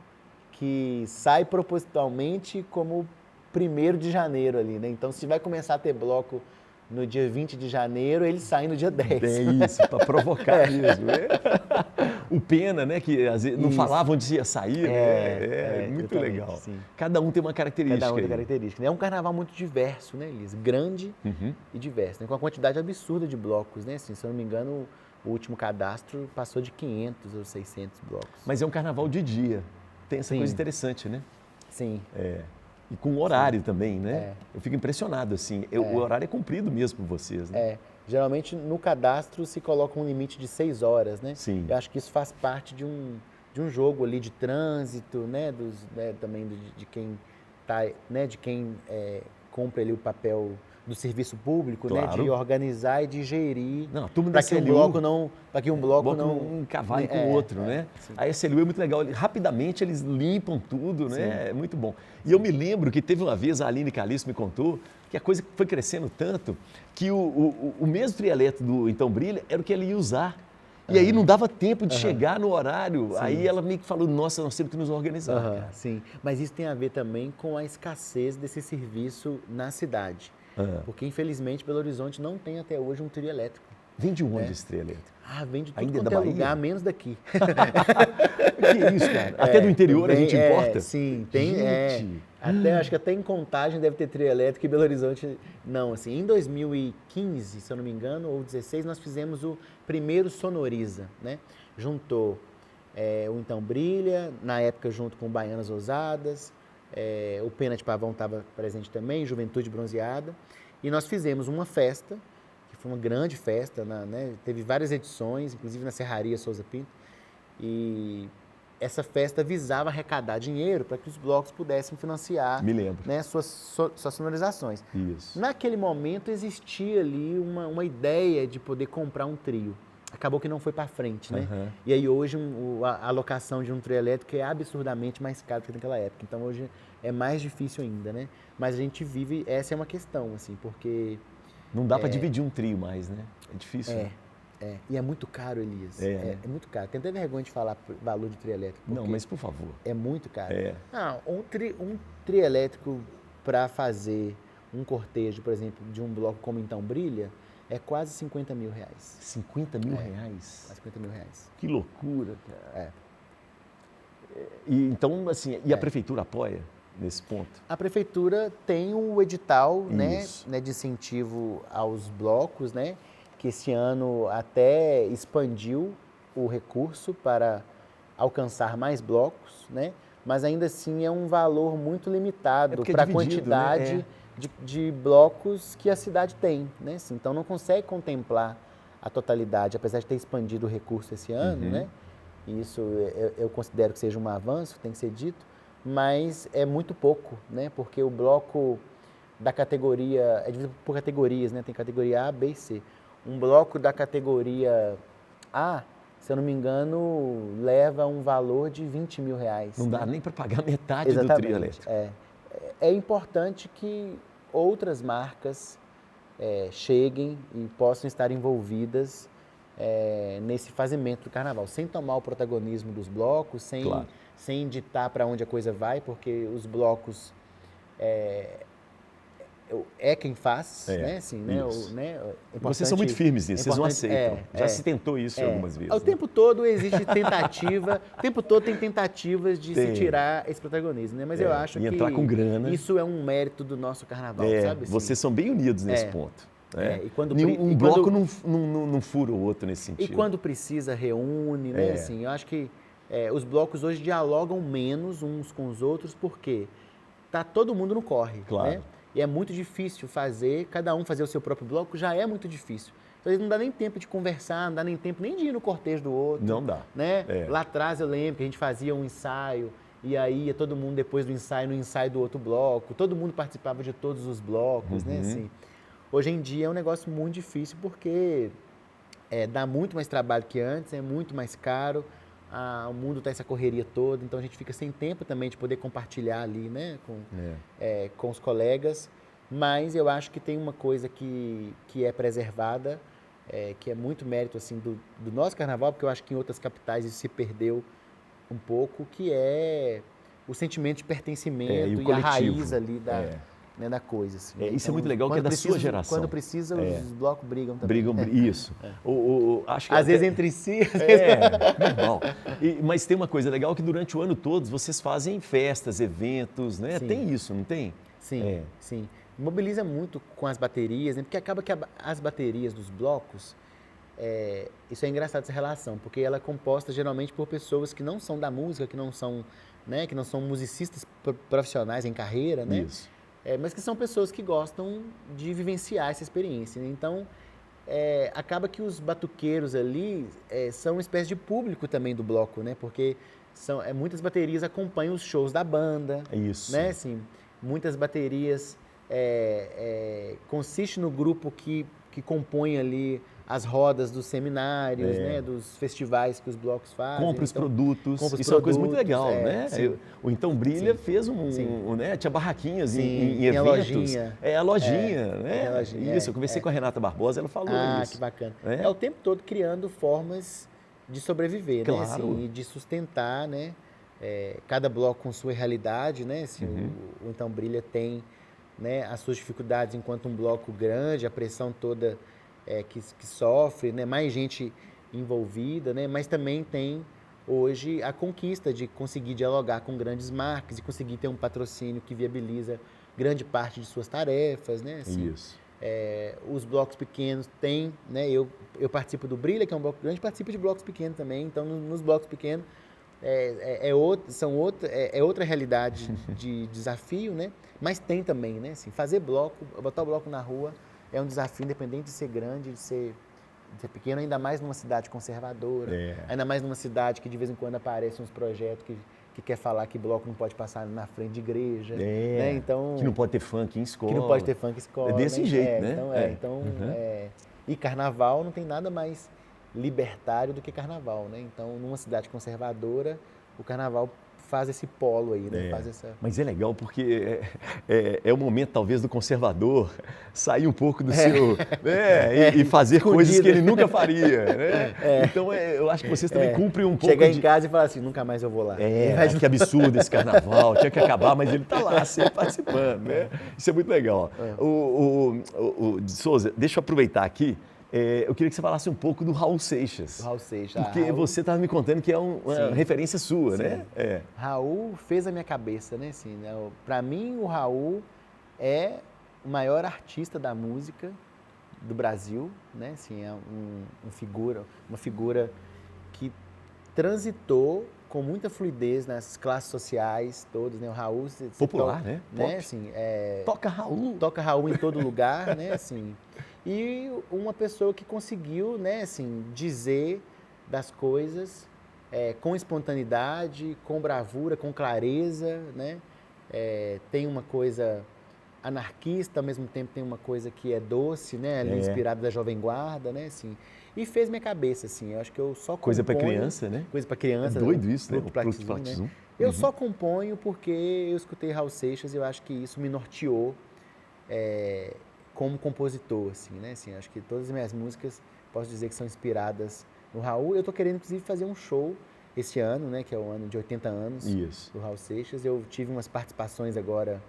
que sai propositalmente como 1º de janeiro ali, né? Então se vai começar a ter bloco no dia 20 de janeiro, ele sai no dia 10. É isso, para provocar mesmo. O Pena, né, que às vezes não falava onde ia sair, né? Muito legal. Sim. Cada um tem uma característica. Cada um tem aí. característica. É um carnaval muito diverso, né, Elisa? Grande e diverso, né? Com uma quantidade absurda de blocos, né? Assim, se eu não me engano, o último cadastro passou de 500 ou 600 blocos. Mas é um carnaval de dia. Tem essa Sim. coisa interessante, né? Sim. E com horário também, né? É. Eu fico impressionado, assim. O horário é cumprido mesmo por vocês, né? Geralmente no cadastro se coloca um limite de 6 horas, né? Sim. Eu acho que isso faz parte de um jogo ali de trânsito, né? Também de quem tá, né? De quem cumpre ali o papel do serviço público, Claro. né? De organizar e de gerir. Não, a turma da para que um CLU, bloco não um cavale com o outro, né? Sim. A SLU é muito legal, rapidamente eles limpam tudo, né? Sim. É muito bom. E eu me lembro que teve uma vez, a Aline Calixto me contou, que a coisa foi crescendo tanto que o mesmo trieletro do Então Brilha era o que ele ia usar. E aí não dava tempo de chegar no horário. Sim. Aí ela meio que falou, nossa, nós temos que nos organizar. cara. Sim, mas isso tem a ver também com a escassez desse serviço na cidade. Porque, infelizmente, Belo Horizonte não tem até hoje um trio elétrico. Vem de onde esse trio elétrico? Vem de tudo Ainda é quanto da é Bahia? lugar, menos daqui. Que isso, cara? Até do interior a gente importa? Sim, tem. Gente. Acho que até em Contagem deve ter trio elétrico e Belo Horizonte não. Assim, em 2015, se eu não me engano, ou 2016, nós fizemos o primeiro Sonoriza, né? Juntou o Então Brilha, na época junto com Baianas Ousadas, o Pena de Pavão estava presente também, Juventude Bronzeada, e nós fizemos uma festa, que foi uma grande festa, né? Teve várias edições, inclusive na Serraria Souza Pinto, e essa festa visava arrecadar dinheiro para que os blocos pudessem financiar, Me lembro. né, suas sonorizações. Isso. Naquele momento existia ali uma ideia de poder comprar um trio. Acabou que não foi para frente, né? E aí hoje a alocação de um trio elétrico é absurdamente mais caro do que naquela época. Então hoje é mais difícil ainda, né? Mas a gente vive, essa é uma questão, assim, porque... Não dá para dividir um trio mais, né? É difícil. né? E é muito caro, Elias. É muito caro. Tem até vergonha de falar valor de trio elétrico. Não, mas por favor. É muito caro. Um trio elétrico para fazer um cortejo, por exemplo, de um bloco como Então Brilha, é quase 50 mil reais. 50 mil reais? Quase 50 mil reais. Que loucura, cara. E, então, assim, e a prefeitura apoia nesse ponto? A prefeitura tem o edital, né, Isso. de incentivo aos blocos, né, que esse ano até expandiu o recurso para alcançar mais blocos, né, mas ainda assim é um valor muito limitado porque é para a dividido, quantidade né? de blocos que a cidade tem, né, assim, então não consegue contemplar a totalidade, apesar de ter expandido o recurso esse ano, né, e isso eu considero que seja um avanço, tem que ser dito, mas é muito pouco, né? Porque o bloco da categoria, é dividido por categorias, né? Tem categoria A, B e C. Um bloco da categoria A, se eu não me engano, leva um valor de 20 mil reais. Não né? dá nem para pagar metade do trio elétrico. É importante que outras marcas cheguem e possam estar envolvidas nesse fazimento do carnaval, sem tomar o protagonismo dos blocos, sem ditar para onde a coisa vai, porque os blocos quem faz, né? Assim, né? Vocês são muito firmes nisso, vocês não aceitam. Já se tentou isso algumas vezes. O tempo todo existe tentativa, o tempo todo tem tentativas de se tirar esse protagonismo, né? Mas eu acho que entrar com grana. Isso é um mérito do nosso carnaval, sabe? Assim, vocês são bem unidos nesse ponto. E quando, um bloco não fura o outro nesse sentido. E quando precisa, reúne, né? Assim, eu acho que os blocos hoje dialogam menos uns com os outros, porque tá todo mundo no corre, Claro. né? E é muito difícil cada um fazer o seu próprio bloco, já é muito difícil. Então, não dá nem tempo de conversar, não dá nem tempo nem de ir no cortejo do outro. Não dá. Né? Lá atrás eu lembro que a gente fazia um ensaio, e aí ia todo mundo depois do ensaio, no ensaio do outro bloco, todo mundo participava de todos os blocos, né? Assim, hoje em dia é um negócio muito difícil, porque dá muito mais trabalho que antes, é muito mais caro, o mundo está essa correria toda, então a gente fica sem tempo também de poder compartilhar ali, né, com os colegas, mas eu acho que tem uma coisa que é preservada, que é muito mérito assim, do nosso carnaval, porque eu acho que em outras capitais isso se perdeu um pouco, que é o sentimento de pertencimento e a raiz ali da coisa. Assim. Isso então, é muito legal, que é da sua geração. Quando precisa, os blocos brigam também. Isso. Acho que às vezes entre si, às vezes... normal. Mas tem uma coisa legal, que durante o ano todo vocês fazem festas, eventos, né? Sim. Tem isso, não tem? Sim, sim. Mobiliza muito com as baterias, né? Porque acaba que as baterias dos blocos, isso é engraçado essa relação, porque ela é composta geralmente por pessoas que não são da música, que não são musicistas profissionais em carreira, né? Isso. Mas que são pessoas que gostam de vivenciar essa experiência, né? Então, acaba que os batuqueiros ali são uma espécie de público também do bloco, né? Porque muitas baterias acompanham os shows da banda. Isso. Né? Assim, muitas baterias consistem no grupo que compõe ali as rodas dos seminários, né, dos festivais que os blocos fazem. Compra os produtos. Compra os Isso é uma coisa muito legal, né? Sim. O Então Brilha fez né? Tinha barraquinhas em eventos. A lojinha. A lojinha, né? A lojinha, Isso, eu conversei com a Renata Barbosa, ela falou isso. Que bacana. O tempo todo criando formas de sobreviver, claro. Né? Assim, e de sustentar, né? Cada bloco com sua realidade, né? Assim, o Então Brilha tem, né, as suas dificuldades enquanto um bloco grande, a pressão toda que sofre, né, mais gente envolvida, né, mas também tem hoje a conquista de conseguir dialogar com grandes marcas e conseguir ter um patrocínio que viabiliza grande parte de suas tarefas, né? Assim, isso. Os blocos pequenos têm, né? Eu participo do Brilha, que é um bloco grande, participo de blocos pequenos também, então nos blocos pequenos outra realidade de desafio, né? Mas tem também, né? Assim, fazer bloco, botar o bloco na rua é um desafio, independente de ser grande, de ser pequeno, ainda mais numa cidade conservadora, ainda mais numa cidade que de vez em quando aparecem uns projetos que quer falar que bloco não pode passar na frente de igreja, né? Então, que não pode ter funk em escola. Que não pode ter funk em escola. É desse né? jeito, né? E carnaval não tem nada mais libertário do que carnaval, né? Então, numa cidade conservadora, o carnaval faz esse polo aí, né? Mas é legal porque é o momento, talvez, do conservador sair um pouco do seu... e fazer coisas que ele nunca faria, né? Então, eu acho que vocês também cumprem um pouco Chegar em casa e falar assim, nunca mais eu vou lá. Que absurdo esse carnaval, tinha que acabar, mas ele está lá, sempre participando, né? Isso é muito legal. De Souza, deixa eu aproveitar aqui. Eu queria que você falasse um pouco do Raul Seixas. Raul Seixas. Porque você estava me contando que é uma referência sua, né? Raul fez a minha cabeça, né? Assim, né? Para mim, o Raul é o maior artista da música do Brasil, né? Assim, é uma figura que transitou com muita fluidez nas classes sociais todas, né? O Raul... Popular, né? Assim, toca Raul. Toca Raul em todo lugar, né? Assim... E uma pessoa que conseguiu, né, assim, dizer das coisas com espontaneidade, com bravura, com clareza, né? Tem uma coisa anarquista, ao mesmo tempo tem uma coisa que é doce, né? Ali inspirada da Jovem Guarda, né? Assim, e fez minha cabeça, assim. Eu acho que eu só componho... Coisa para criança, né? Coisa para criança. É doido isso, né? Né? Eu só componho porque eu escutei Raul Seixas e eu acho que isso me norteou como compositor, assim, né? Assim, acho que todas as minhas músicas, posso dizer que são inspiradas no Raul. Eu estou querendo, inclusive, fazer um show esse ano, né? Que é o ano de 80 anos do Raul Seixas. Eu tive umas participações agora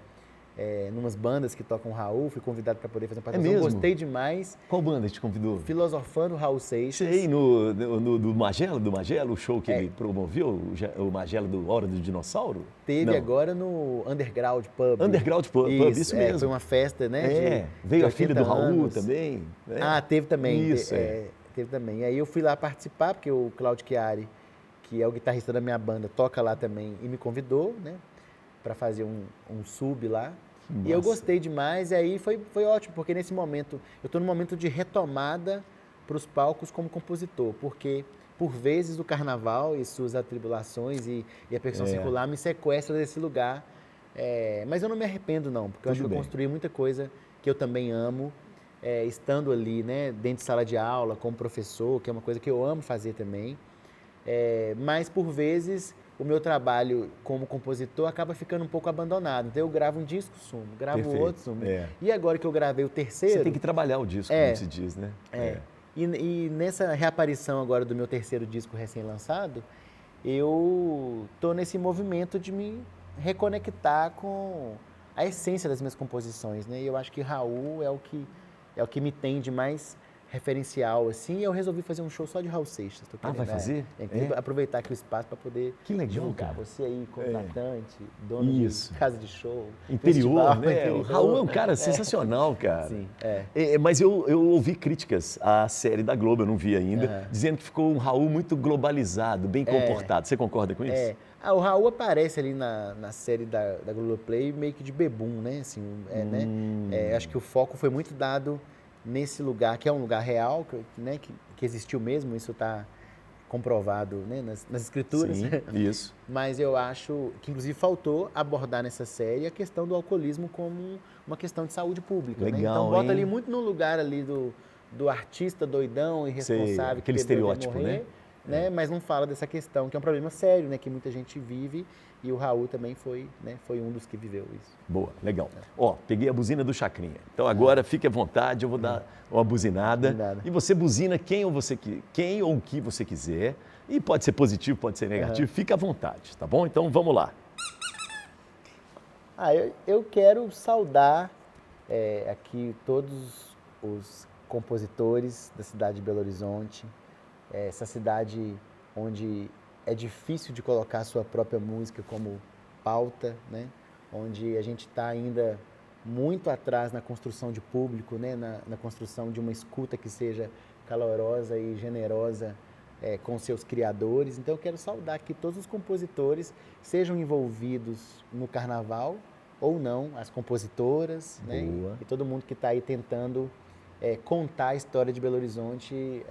numas bandas que tocam Raul, fui convidado para poder fazer uma participação. Gostei demais. Qual banda te convidou? Filosofando Raul Seixas. Sei, do Magelo, o show que ele promoveu, o Magelo do Hora do Dinossauro? Teve agora no Underground Pub. Underground Pub, isso mesmo. Foi uma festa, né? Veio a filha do Raul também. Teve também. Isso, teve também. E aí eu fui lá participar, porque o Claudio Chiari, que é o guitarrista da minha banda, toca lá também e me convidou, né, para fazer um sub lá. E eu Massa. gostei demais, e aí foi ótimo, porque nesse momento, eu estou num momento de retomada para os palcos como compositor, porque por vezes o carnaval e suas atribulações e a percussão circular me sequestram desse lugar. Mas eu não me arrependo não, porque eu acho que eu construí muita coisa que eu também amo, estando ali, né, dentro de sala de aula, como professor, que é uma coisa que eu amo fazer também. Mas por vezes o meu trabalho como compositor acaba ficando um pouco abandonado. Então eu gravo um disco, sumo, gravo outro, sumo. E agora que eu gravei o terceiro... Você tem que trabalhar o disco, como se diz, né? E nessa reaparição agora do meu terceiro disco recém-lançado, eu tô nesse movimento de me reconectar com a essência das minhas composições, né? E eu acho que Raul é o que me tem de mais referencial, assim, e eu resolvi fazer um show só de Raul Seixas. Vai fazer? Aproveitar aqui o espaço para poder divulgar. Você aí, contratante, dono de casa de show, interior, né? O Raul é um cara sensacional, cara. Sim, mas eu ouvi críticas à série da Globo, eu não vi ainda, dizendo que ficou um Raul muito globalizado, bem comportado. Você concorda com isso? O Raul aparece ali na série da Globoplay meio que de bebum, né? Assim, acho que o foco foi muito dado nesse lugar, que é um lugar real, né, que existiu mesmo, isso está comprovado, né, nas escrituras. Sim, isso. Mas eu acho que, inclusive, faltou abordar nessa série a questão do alcoolismo como uma questão de saúde pública. Legal, né? Então, bota ali muito no lugar ali do artista doidão, irresponsável, aquele estereótipo, né? Mas não fala dessa questão, que é um problema sério, né, que muita gente vive, e o Raul também foi um dos que viveu isso. Boa, legal. Peguei a buzina do Chacrinha. Então agora fique à vontade, eu vou dar uma buzinada. E você buzina quem ou o que você quiser. E pode ser positivo, pode ser negativo, fique à vontade, tá bom? Então vamos lá. Eu quero saudar aqui todos os compositores da cidade de Belo Horizonte, essa cidade onde é difícil de colocar a sua própria música como pauta, né? Onde a gente está ainda muito atrás na construção de público, né? na construção de uma escuta que seja calorosa e generosa com seus criadores. Então eu quero saudar que todos os compositores sejam envolvidos no carnaval ou não, as compositoras, né? E todo mundo que está aí tentando contar a história de Belo Horizonte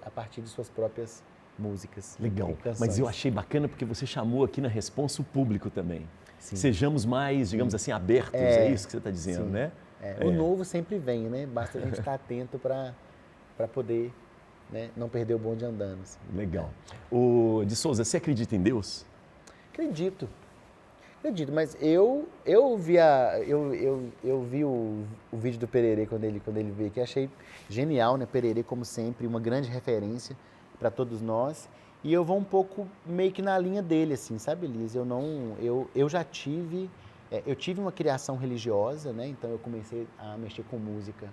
a partir de suas próprias músicas. Legal, mas eu achei bacana porque você chamou aqui na responsa o público também. Sim. Sejamos mais, digamos assim, abertos, é isso que você está dizendo, sim. né? O novo sempre vem, né? Basta a gente estar atento para poder, né, não perder o bonde andando. Assim. Legal. O de Souza, você acredita em Deus? Acredito, mas eu vi o vídeo do Pererê quando ele veio aqui, achei genial, né? Pererê, como sempre, uma grande referência para todos nós, e eu vou um pouco meio que na linha dele, assim, sabe, Liz? Eu já tive, eu tive uma criação religiosa, né? Então eu comecei a mexer com música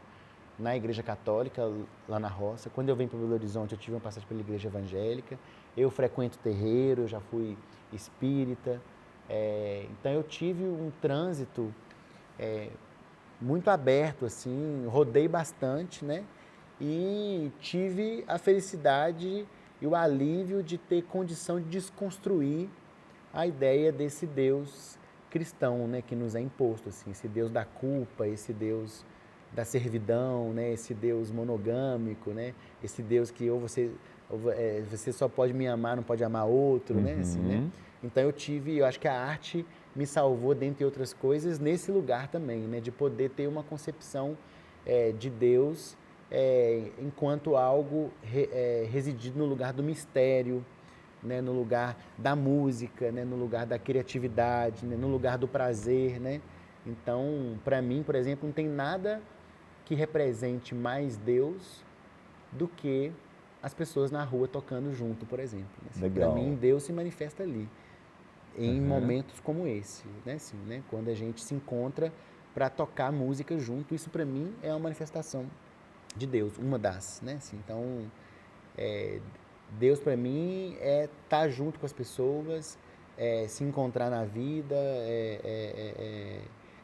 na Igreja Católica, lá na roça. Quando eu vim para Belo Horizonte, eu tive uma passagem pela Igreja Evangélica, eu frequento terreiro, eu já fui espírita, então eu tive um trânsito muito aberto, assim, rodei bastante, né? E tive a felicidade e o alívio de ter condição de desconstruir a ideia desse Deus cristão, né, que nos é imposto, assim, esse Deus da culpa, esse Deus da servidão, né, esse Deus monogâmico, né, esse Deus que você só pode me amar, não pode amar outro, né, assim, né? Então eu acho que a arte me salvou, dentre outras coisas, nesse lugar também, né, de poder ter uma concepção de Deus enquanto algo residido no lugar do mistério, né, no lugar da música, né, no lugar da criatividade, né, no lugar do prazer, né? Então, para mim, por exemplo, não tem nada que represente mais Deus do que as pessoas na rua tocando junto, por exemplo. Assim, para mim, Deus se manifesta ali, em momentos como esse, né? Assim, né? Quando a gente se encontra para tocar música junto, isso para mim é uma manifestação de Deus, uma das, né? Assim, então, Deus para mim é estar junto com as pessoas, se encontrar na vida,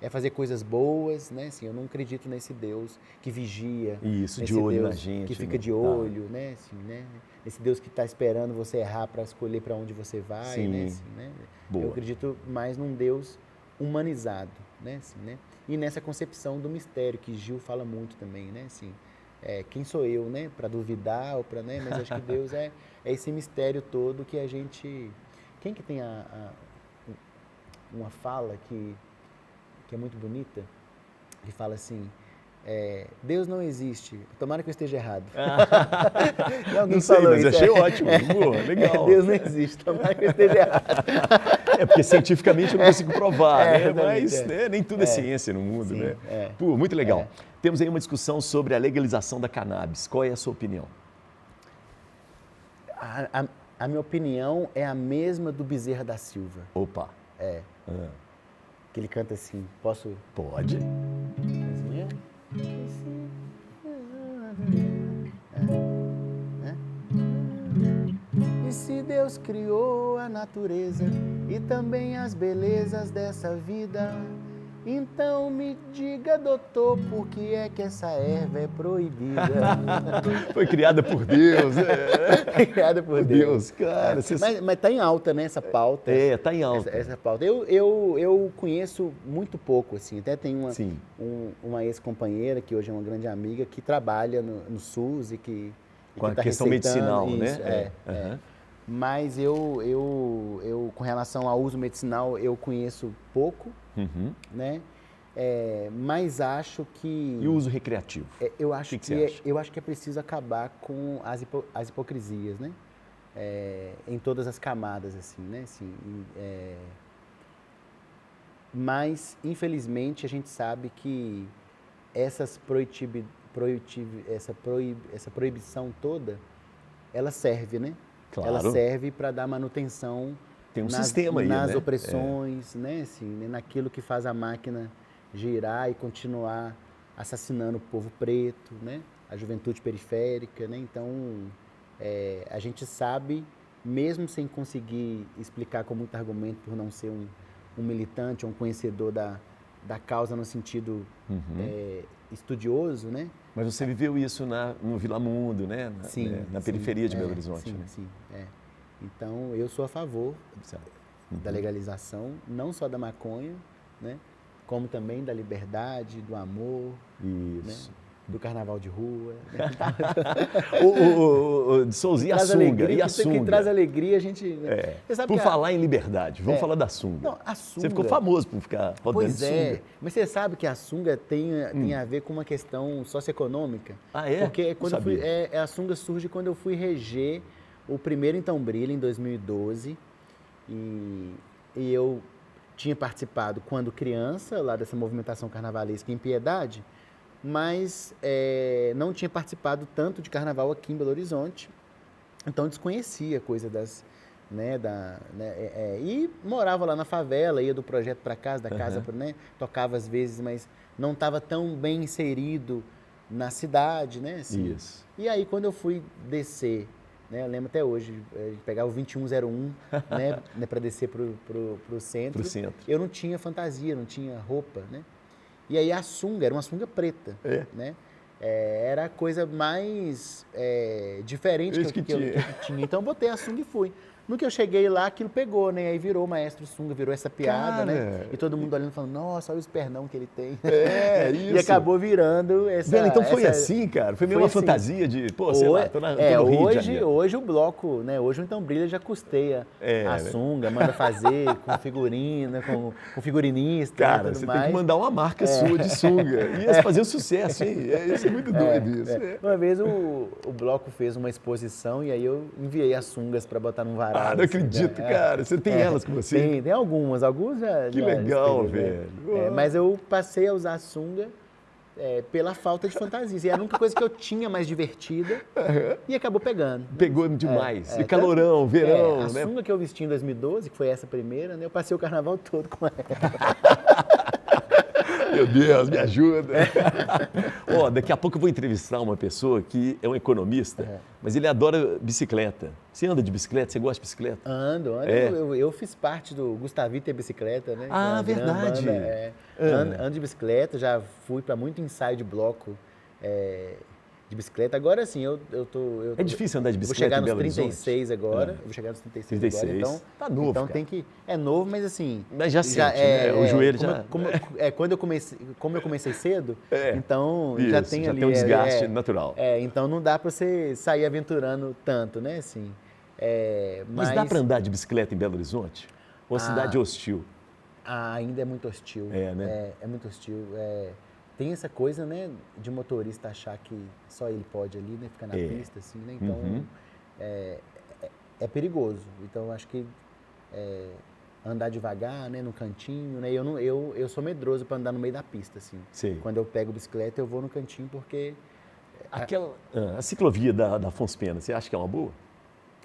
é fazer coisas boas, né? Assim, eu não acredito nesse Deus que vigia. Isso, nesse de olho Deus na gente. que fica né? de olho, né? Assim, né? Esse Deus que está esperando você errar para escolher para onde você vai, Sim. né? Assim, né? Boa. Eu acredito mais num Deus humanizado, né? Assim, né? E nessa concepção do mistério que Gil fala muito também, né? Assim, quem sou eu, né? Para duvidar ou para, né? Mas acho que Deus é esse mistério todo que a gente. Quem que tem uma fala que é muito bonita? Ele fala assim. Deus não existe. Tomara que eu esteja errado. Não sei, mas eu achei ótimo. Boa, legal. Deus não existe. Tomara que eu esteja errado. Porque cientificamente eu não consigo provar, né? Mas exatamente, né, nem tudo é ciência no mundo, Sim, né? Pô, muito legal. Temos aí uma discussão sobre a legalização da cannabis. Qual é a sua opinião? A minha opinião é a mesma do Bezerra da Silva. Opa. Que ele canta assim. Posso? Pode. E se Deus criou a natureza e também as belezas dessa vida, então me diga, doutor, por que é que essa erva é proibida? Foi criada por Deus. Foi criada por Deus. Cara. Mas tá em alta, né, essa pauta. Tá em alta. Essa pauta. Eu conheço muito pouco, assim. Até tem uma ex-companheira, que hoje é uma grande amiga, que trabalha no SUS e que com a tá questão medicinal, isso, né? Mas eu, com relação ao uso medicinal, eu conheço pouco, né? Mas acho que... E o uso recreativo? Eu acho que eu acho que é preciso acabar com as hipocrisias, né? Em todas as camadas, assim, né? Assim, mas, infelizmente, a gente sabe que essa proibição toda, ela serve, né? Claro. Ela serve para dar manutenção Tem um sistema aí, nas né? opressões, né? Assim, naquilo que faz a máquina girar e continuar assassinando o povo preto, né? A juventude periférica, né? Então, a gente sabe, mesmo sem conseguir explicar com muito argumento, por não ser um militante ou um conhecedor da causa no sentido estudioso, né? Mas você viveu isso no Vila Mundo, né? Na periferia de Belo Horizonte. Sim, né? sim. Então, eu sou a favor da legalização, não só da maconha, né? Como também da liberdade, do amor, isso. Né? Do carnaval de rua. Né? De Souza, e a sunga? Alegria, e a sunga? Que traz alegria, a gente... Por falar em liberdade, vamos falar da sunga. Não, a sunga... Você ficou famoso por ficar rodando de sunga. Mas você sabe que a sunga tem a ver com uma questão socioeconômica. Ah, é? Porque a sunga surge quando eu fui reger o primeiro Então Brilha, em 2012, e eu tinha participado quando criança, lá dessa movimentação carnavalesca em Piedade, mas não tinha participado tanto de carnaval aqui em Belo Horizonte, então desconhecia a coisa e morava lá na favela, ia do projeto para casa, da casa para, né, tocava às vezes, mas não estava tão bem inserido na cidade, né? Assim. Isso. E aí quando eu fui descer, né, eu lembro até hoje, pegar o 2101, né, para descer pro centro, eu não tinha fantasia, não tinha roupa, né? E aí a sunga era uma sunga preta, né? Era a coisa mais diferente que eu tinha. Então eu botei a sunga e fui. No que eu cheguei lá, aquilo pegou, né? Aí virou o Maestro Sunga, virou essa piada, né? E todo mundo olhando e falando, nossa, olha o espernão que ele tem. Isso. E acabou virando essa... Bela, então foi assim, cara? Foi meio uma fantasia de, sei lá, tô no Rio de Janeiro. Hoje o bloco, né? Hoje o Então Brilha já custeia a sunga, manda fazer com figurina, com figurinista. Cara, você tem que mandar uma marca sua de sunga. Ia fazer um sucesso, hein? Isso é muito doido isso. Uma vez o bloco fez uma exposição e aí eu enviei as sungas para botar num varal. Não acredito, cara. Você tem elas com você? Tem alguns já. Que legal, velho. Mas eu passei a usar sunga pela falta de fantasia. E era a única coisa que eu tinha mais divertida e acabou pegando. Pegou demais. E calorão, verão, a né? A sunga que eu vesti em 2012, que foi essa primeira, né? Eu passei o carnaval todo com ela. Meu Deus, me ajuda. Ó, daqui a pouco eu vou entrevistar uma pessoa que é um economista, mas ele adora bicicleta. Você anda de bicicleta? Você gosta de bicicleta? Ando. É. Eu fiz parte do Gustavito e Bicicleta, né? Ah, Que é uma grande verdade. banda, ando de bicicleta, já fui para muito ensaio de bloco de bicicleta. Agora sim, É difícil andar de vou bicicleta chegar em nos Belo 36 Horizonte? agora. Eu vou chegar nos 36, 36. agora. Então, Tá novo, então cara. tem que. É novo, mas assim. Mas já sente, né? O joelho já. Como eu comecei cedo, É, então isso, já tem já ali. tem um desgaste natural. Então não dá para você sair aventurando tanto, né? Assim, Mas dá para andar de bicicleta em Belo Horizonte? Ou a cidade hostil? ainda é muito hostil. É, né? É muito hostil. Tem essa coisa, né, de motorista achar que só ele pode ali, né, ficar na pista, assim, né? Então, é perigoso. Então, eu acho que andar devagar, né, no cantinho, né? Eu sou medroso para andar no meio da pista, assim. Sei. Quando eu pego bicicleta, eu vou no cantinho porque A ciclovia da Afonso Pena, você acha que é uma boa?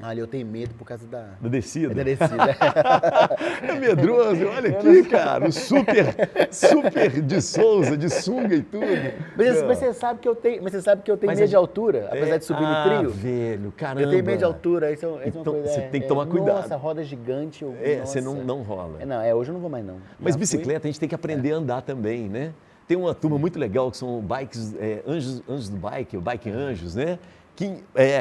ali eu tenho medo por causa da descida? da descida. É medroso, olha aqui, cara, o super de Souza, de sunga e tudo. Mas você sabe que eu tenho medo de altura, apesar de subir no trio. Velho, caramba. Eu tenho medo de altura, isso é uma Então, coisa. você tem que tomar cuidado. Nossa, roda gigante. Você nossa. não rola. Hoje eu não vou mais não. Mas Já bicicleta a gente tem que aprender a andar também, né? Tem uma turma muito legal que são bikes, anjos do bike, o Bike Anjos, né?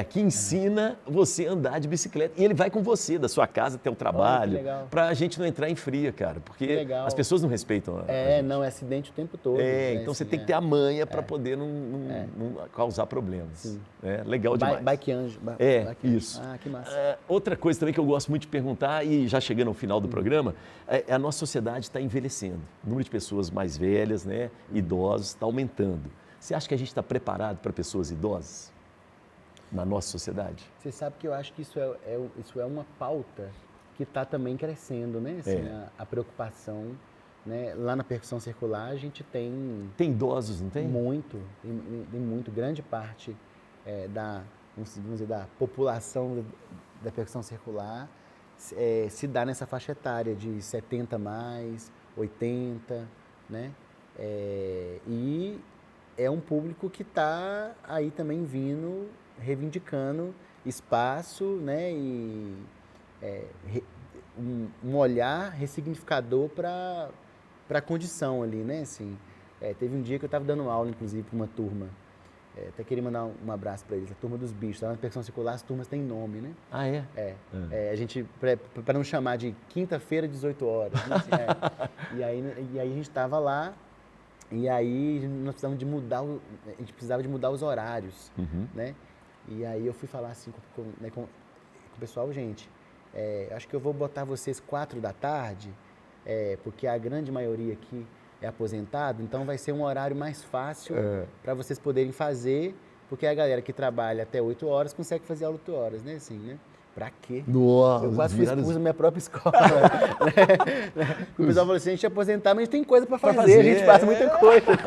Que ensina você a andar de bicicleta. E ele vai com você, da sua casa até o trabalho, para a gente não entrar em fria, cara. Porque as pessoas não respeitam a gente. não, é acidente o tempo todo. Então você tem que ter a manha para poder não causar problemas. Sim. Legal demais. Bike Anjo. Isso. Ah, que massa. Outra coisa também que eu gosto muito de perguntar, e já chegando ao final do programa, a nossa sociedade está envelhecendo. O número de pessoas mais velhas, né, idosos, está aumentando. Você acha que a gente está preparado para pessoas idosas? Na nossa sociedade? Você sabe que eu acho que isso é uma pauta que está também crescendo, né? Assim, a preocupação, né? Lá na percussão circular a gente tem... Tem idosos, não tem? Muito, tem muito. Grande parte vamos dizer, da população da percussão circular se dá nessa faixa etária de 70 mais, 80, né? E é um público que está aí também vindo, reivindicando espaço, né, e um olhar ressignificador para a condição ali, né, assim. Teve um dia que eu estava dando aula, inclusive, para uma turma, até queria mandar um abraço para eles, a turma dos bichos, lá na percussão circular as turmas têm nome, né? Ah, é? A gente, para não chamar de quinta-feira, 18 horas, né, assim, e aí a gente estava lá, e aí nós precisávamos de mudar os horários, né? E aí eu fui falar assim com o pessoal, gente, acho que eu vou botar vocês 4 da tarde, porque a grande maioria aqui é aposentado, então vai ser um horário mais fácil para vocês poderem fazer, porque a galera que trabalha até 8 horas consegue fazer aula 8 horas, né? Assim, né? Pra quê? Nossa, eu quase fui expulso da minha própria escola. O pessoal falou assim, a gente é aposentar, mas a gente tem coisa para fazer, a gente faz muita coisa. Né?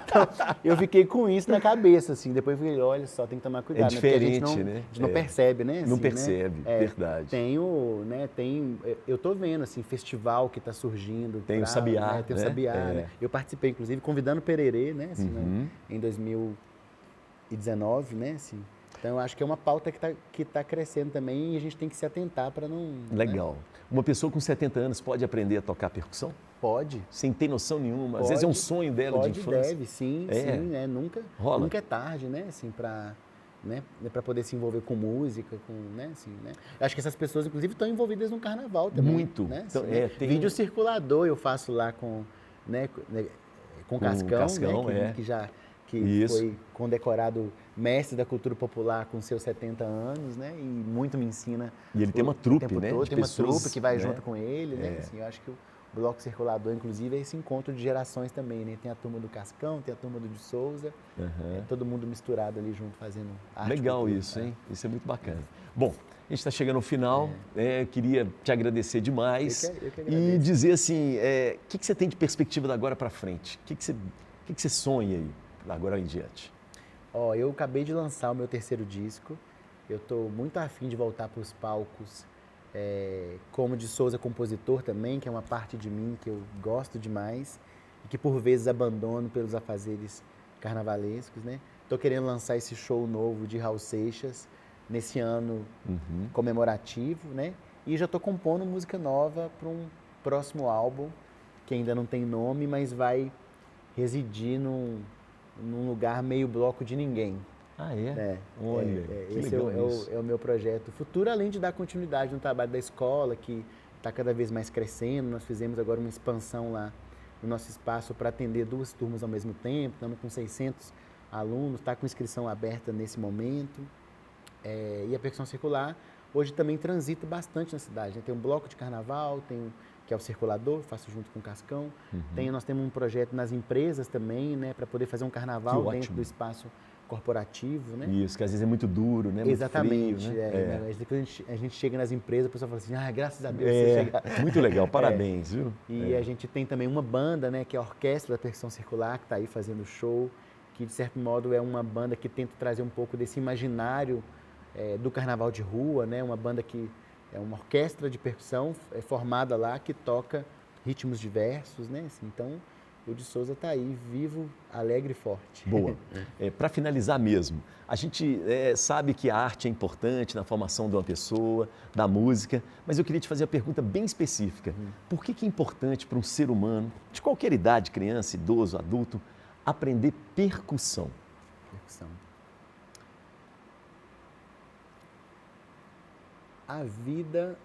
Então, eu fiquei com isso na cabeça, assim. Depois eu falei, olha só, tem que tomar cuidado. É diferente, né? A gente não percebe, né? Assim, não percebe, verdade. Eu tô vendo, assim, festival que está surgindo. Tem o Sabiá, né? Tem o Sabiá, né? Eu participei, inclusive, convidando o Pererê, né? Assim, né? Em 2019, né? Assim, então, eu acho que é uma pauta que tá crescendo também e a gente tem que se atentar para não... Legal. Né? Uma pessoa com 70 anos pode aprender a tocar percussão? Pode. Sem ter noção nenhuma. Às vezes é um sonho dela de infância. Deve, sim, né? Nunca é tarde, né? Assim, para poder se envolver com música, né? Assim, né? Eu acho que essas pessoas, inclusive, estão envolvidas no carnaval também. Muito. Né? Então, assim, tem... Vídeo circulador eu faço lá com Cascão, né? Que foi condecorado mestre da cultura popular com seus 70 anos, né? E muito me ensina. E ele tem uma trupe, né? Tem uma trupe que vai junto com ele, né? Assim, eu acho que o Bloco Circulador, inclusive, é esse encontro de gerações também, né? Tem a turma do Cascão, tem a turma do de Souza, todo mundo misturado ali junto, fazendo arte. Legal isso, hein? Isso é muito bacana. Bom, a gente está chegando ao final, queria te agradecer demais eu que e dizer assim, o que você tem de perspectiva da agora para frente? O que você sonha aí, da agora em diante? Eu acabei de lançar o meu 3º disco, eu estou muito afim de voltar para os palcos, como de Souza compositor também, que é uma parte de mim que eu gosto demais, e que por vezes abandono pelos afazeres carnavalescos, né? Estou querendo lançar esse show novo de Raul Seixas nesse ano comemorativo, né? E já estou compondo música nova para um próximo álbum, que ainda não tem nome, mas vai residir num lugar meio bloco de ninguém. Ah, é? Olha, que esse legal isso. é o meu projeto futuro, além de dar continuidade no trabalho da escola, que está cada vez mais crescendo. Nós fizemos agora uma expansão lá no nosso espaço para atender 2 turmas ao mesmo tempo. Estamos com 600 alunos, está com inscrição aberta nesse momento. E a percussão circular hoje também transita bastante na cidade, né? Tem um bloco de carnaval, que é o circulador, faço junto com o Cascão. Nós temos um projeto nas empresas também, né, para poder fazer um carnaval dentro do espaço corporativo, né? Isso, que às vezes é muito duro, né? Exatamente. Muito frio, né? Mas depois a gente chega nas empresas, o pessoal fala assim, graças a Deus você chega. Muito legal, parabéns, viu? E a gente tem também uma banda, né, que é a Orquestra da Percussão Circular, que está aí fazendo show, que de certo modo é uma banda que tenta trazer um pouco desse imaginário do carnaval de rua, né? Uma banda que é uma orquestra de percussão formada lá, que toca ritmos diversos, né? Assim, então, o de Souza está aí, vivo, alegre e forte. Boa. Para finalizar mesmo, a gente sabe que a arte é importante na formação de uma pessoa, da música, mas eu queria te fazer uma pergunta bem específica. Por que é importante para um ser humano, de qualquer idade, criança, idoso, adulto, aprender percussão? Percussão. A vida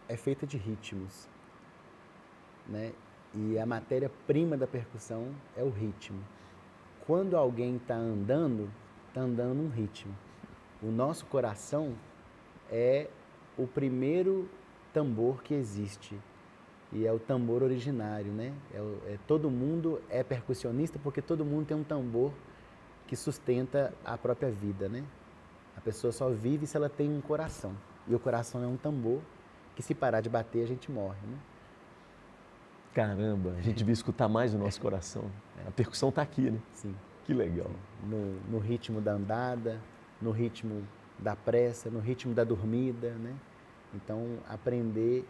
é feita de ritmos, né? E a matéria-prima da percussão é o ritmo. Quando alguém está andando num ritmo. O nosso coração é o primeiro tambor que existe. E é o tambor originário, né? Todo mundo é percussionista porque todo mundo tem um tambor que sustenta a própria vida, né? A pessoa só vive se ela tem um coração. E o coração é um tambor que, se parar de bater, a gente morre, né? Caramba, a gente devia escutar mais o nosso coração. A percussão está aqui, né? Sim. Que legal. No ritmo da andada, no ritmo da pressa, no ritmo da dormida, né? Então, aprender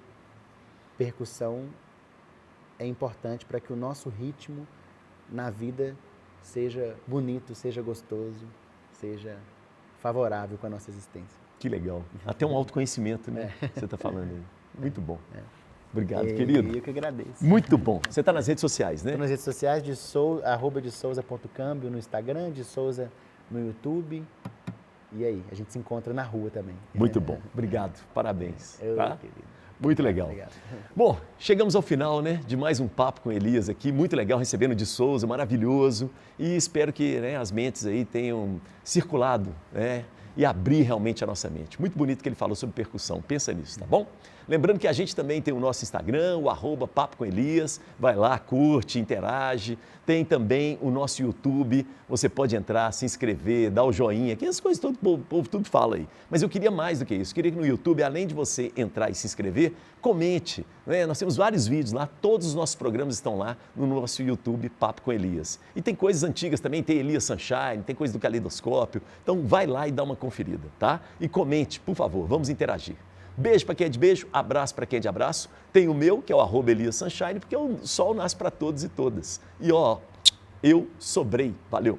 percussão é importante para que o nosso ritmo na vida seja bonito, seja gostoso, seja favorável com a nossa existência. Que legal. Até um autoconhecimento, né? Você está falando aí. Muito bom. Obrigado, querido. Eu que agradeço. Muito bom. Você está nas redes sociais, né? Estou nas redes sociais, @desouza.câmbio no Instagram, de Souza no YouTube. E aí, a gente se encontra na rua também. Muito bom. Obrigado. Parabéns. Tá? Querido. Muito legal. Obrigado. Bom, chegamos ao final, né, de mais um papo com Elias aqui. Muito legal recebendo de Souza, maravilhoso. E espero que, né, as mentes aí tenham circulado, né, e abrir realmente a nossa mente. Muito bonito que ele falou sobre percussão. Pensa nisso, tá bom? Lembrando que a gente também tem o nosso Instagram, o @Papo com Elias. Vai lá, curte, interage. Tem também o nosso YouTube. Você pode entrar, se inscrever, dar o joinha, que essas coisas todo o povo tudo fala aí. Mas eu queria mais do que isso. Eu queria que no YouTube, além de você entrar e se inscrever, comente, né? Nós temos vários vídeos lá, todos os nossos programas estão lá no nosso YouTube, Papo com Elias. E tem coisas antigas também, tem Elias Sunshine, tem coisa do Caleidoscópio. Então vai lá e dá uma conferida, tá? E comente, por favor, vamos interagir. Beijo para quem é de beijo, abraço para quem é de abraço. Tem o meu, que é o @Elias Sunshine, porque o sol nasce para todos e todas. E ó, eu sobrei. Valeu!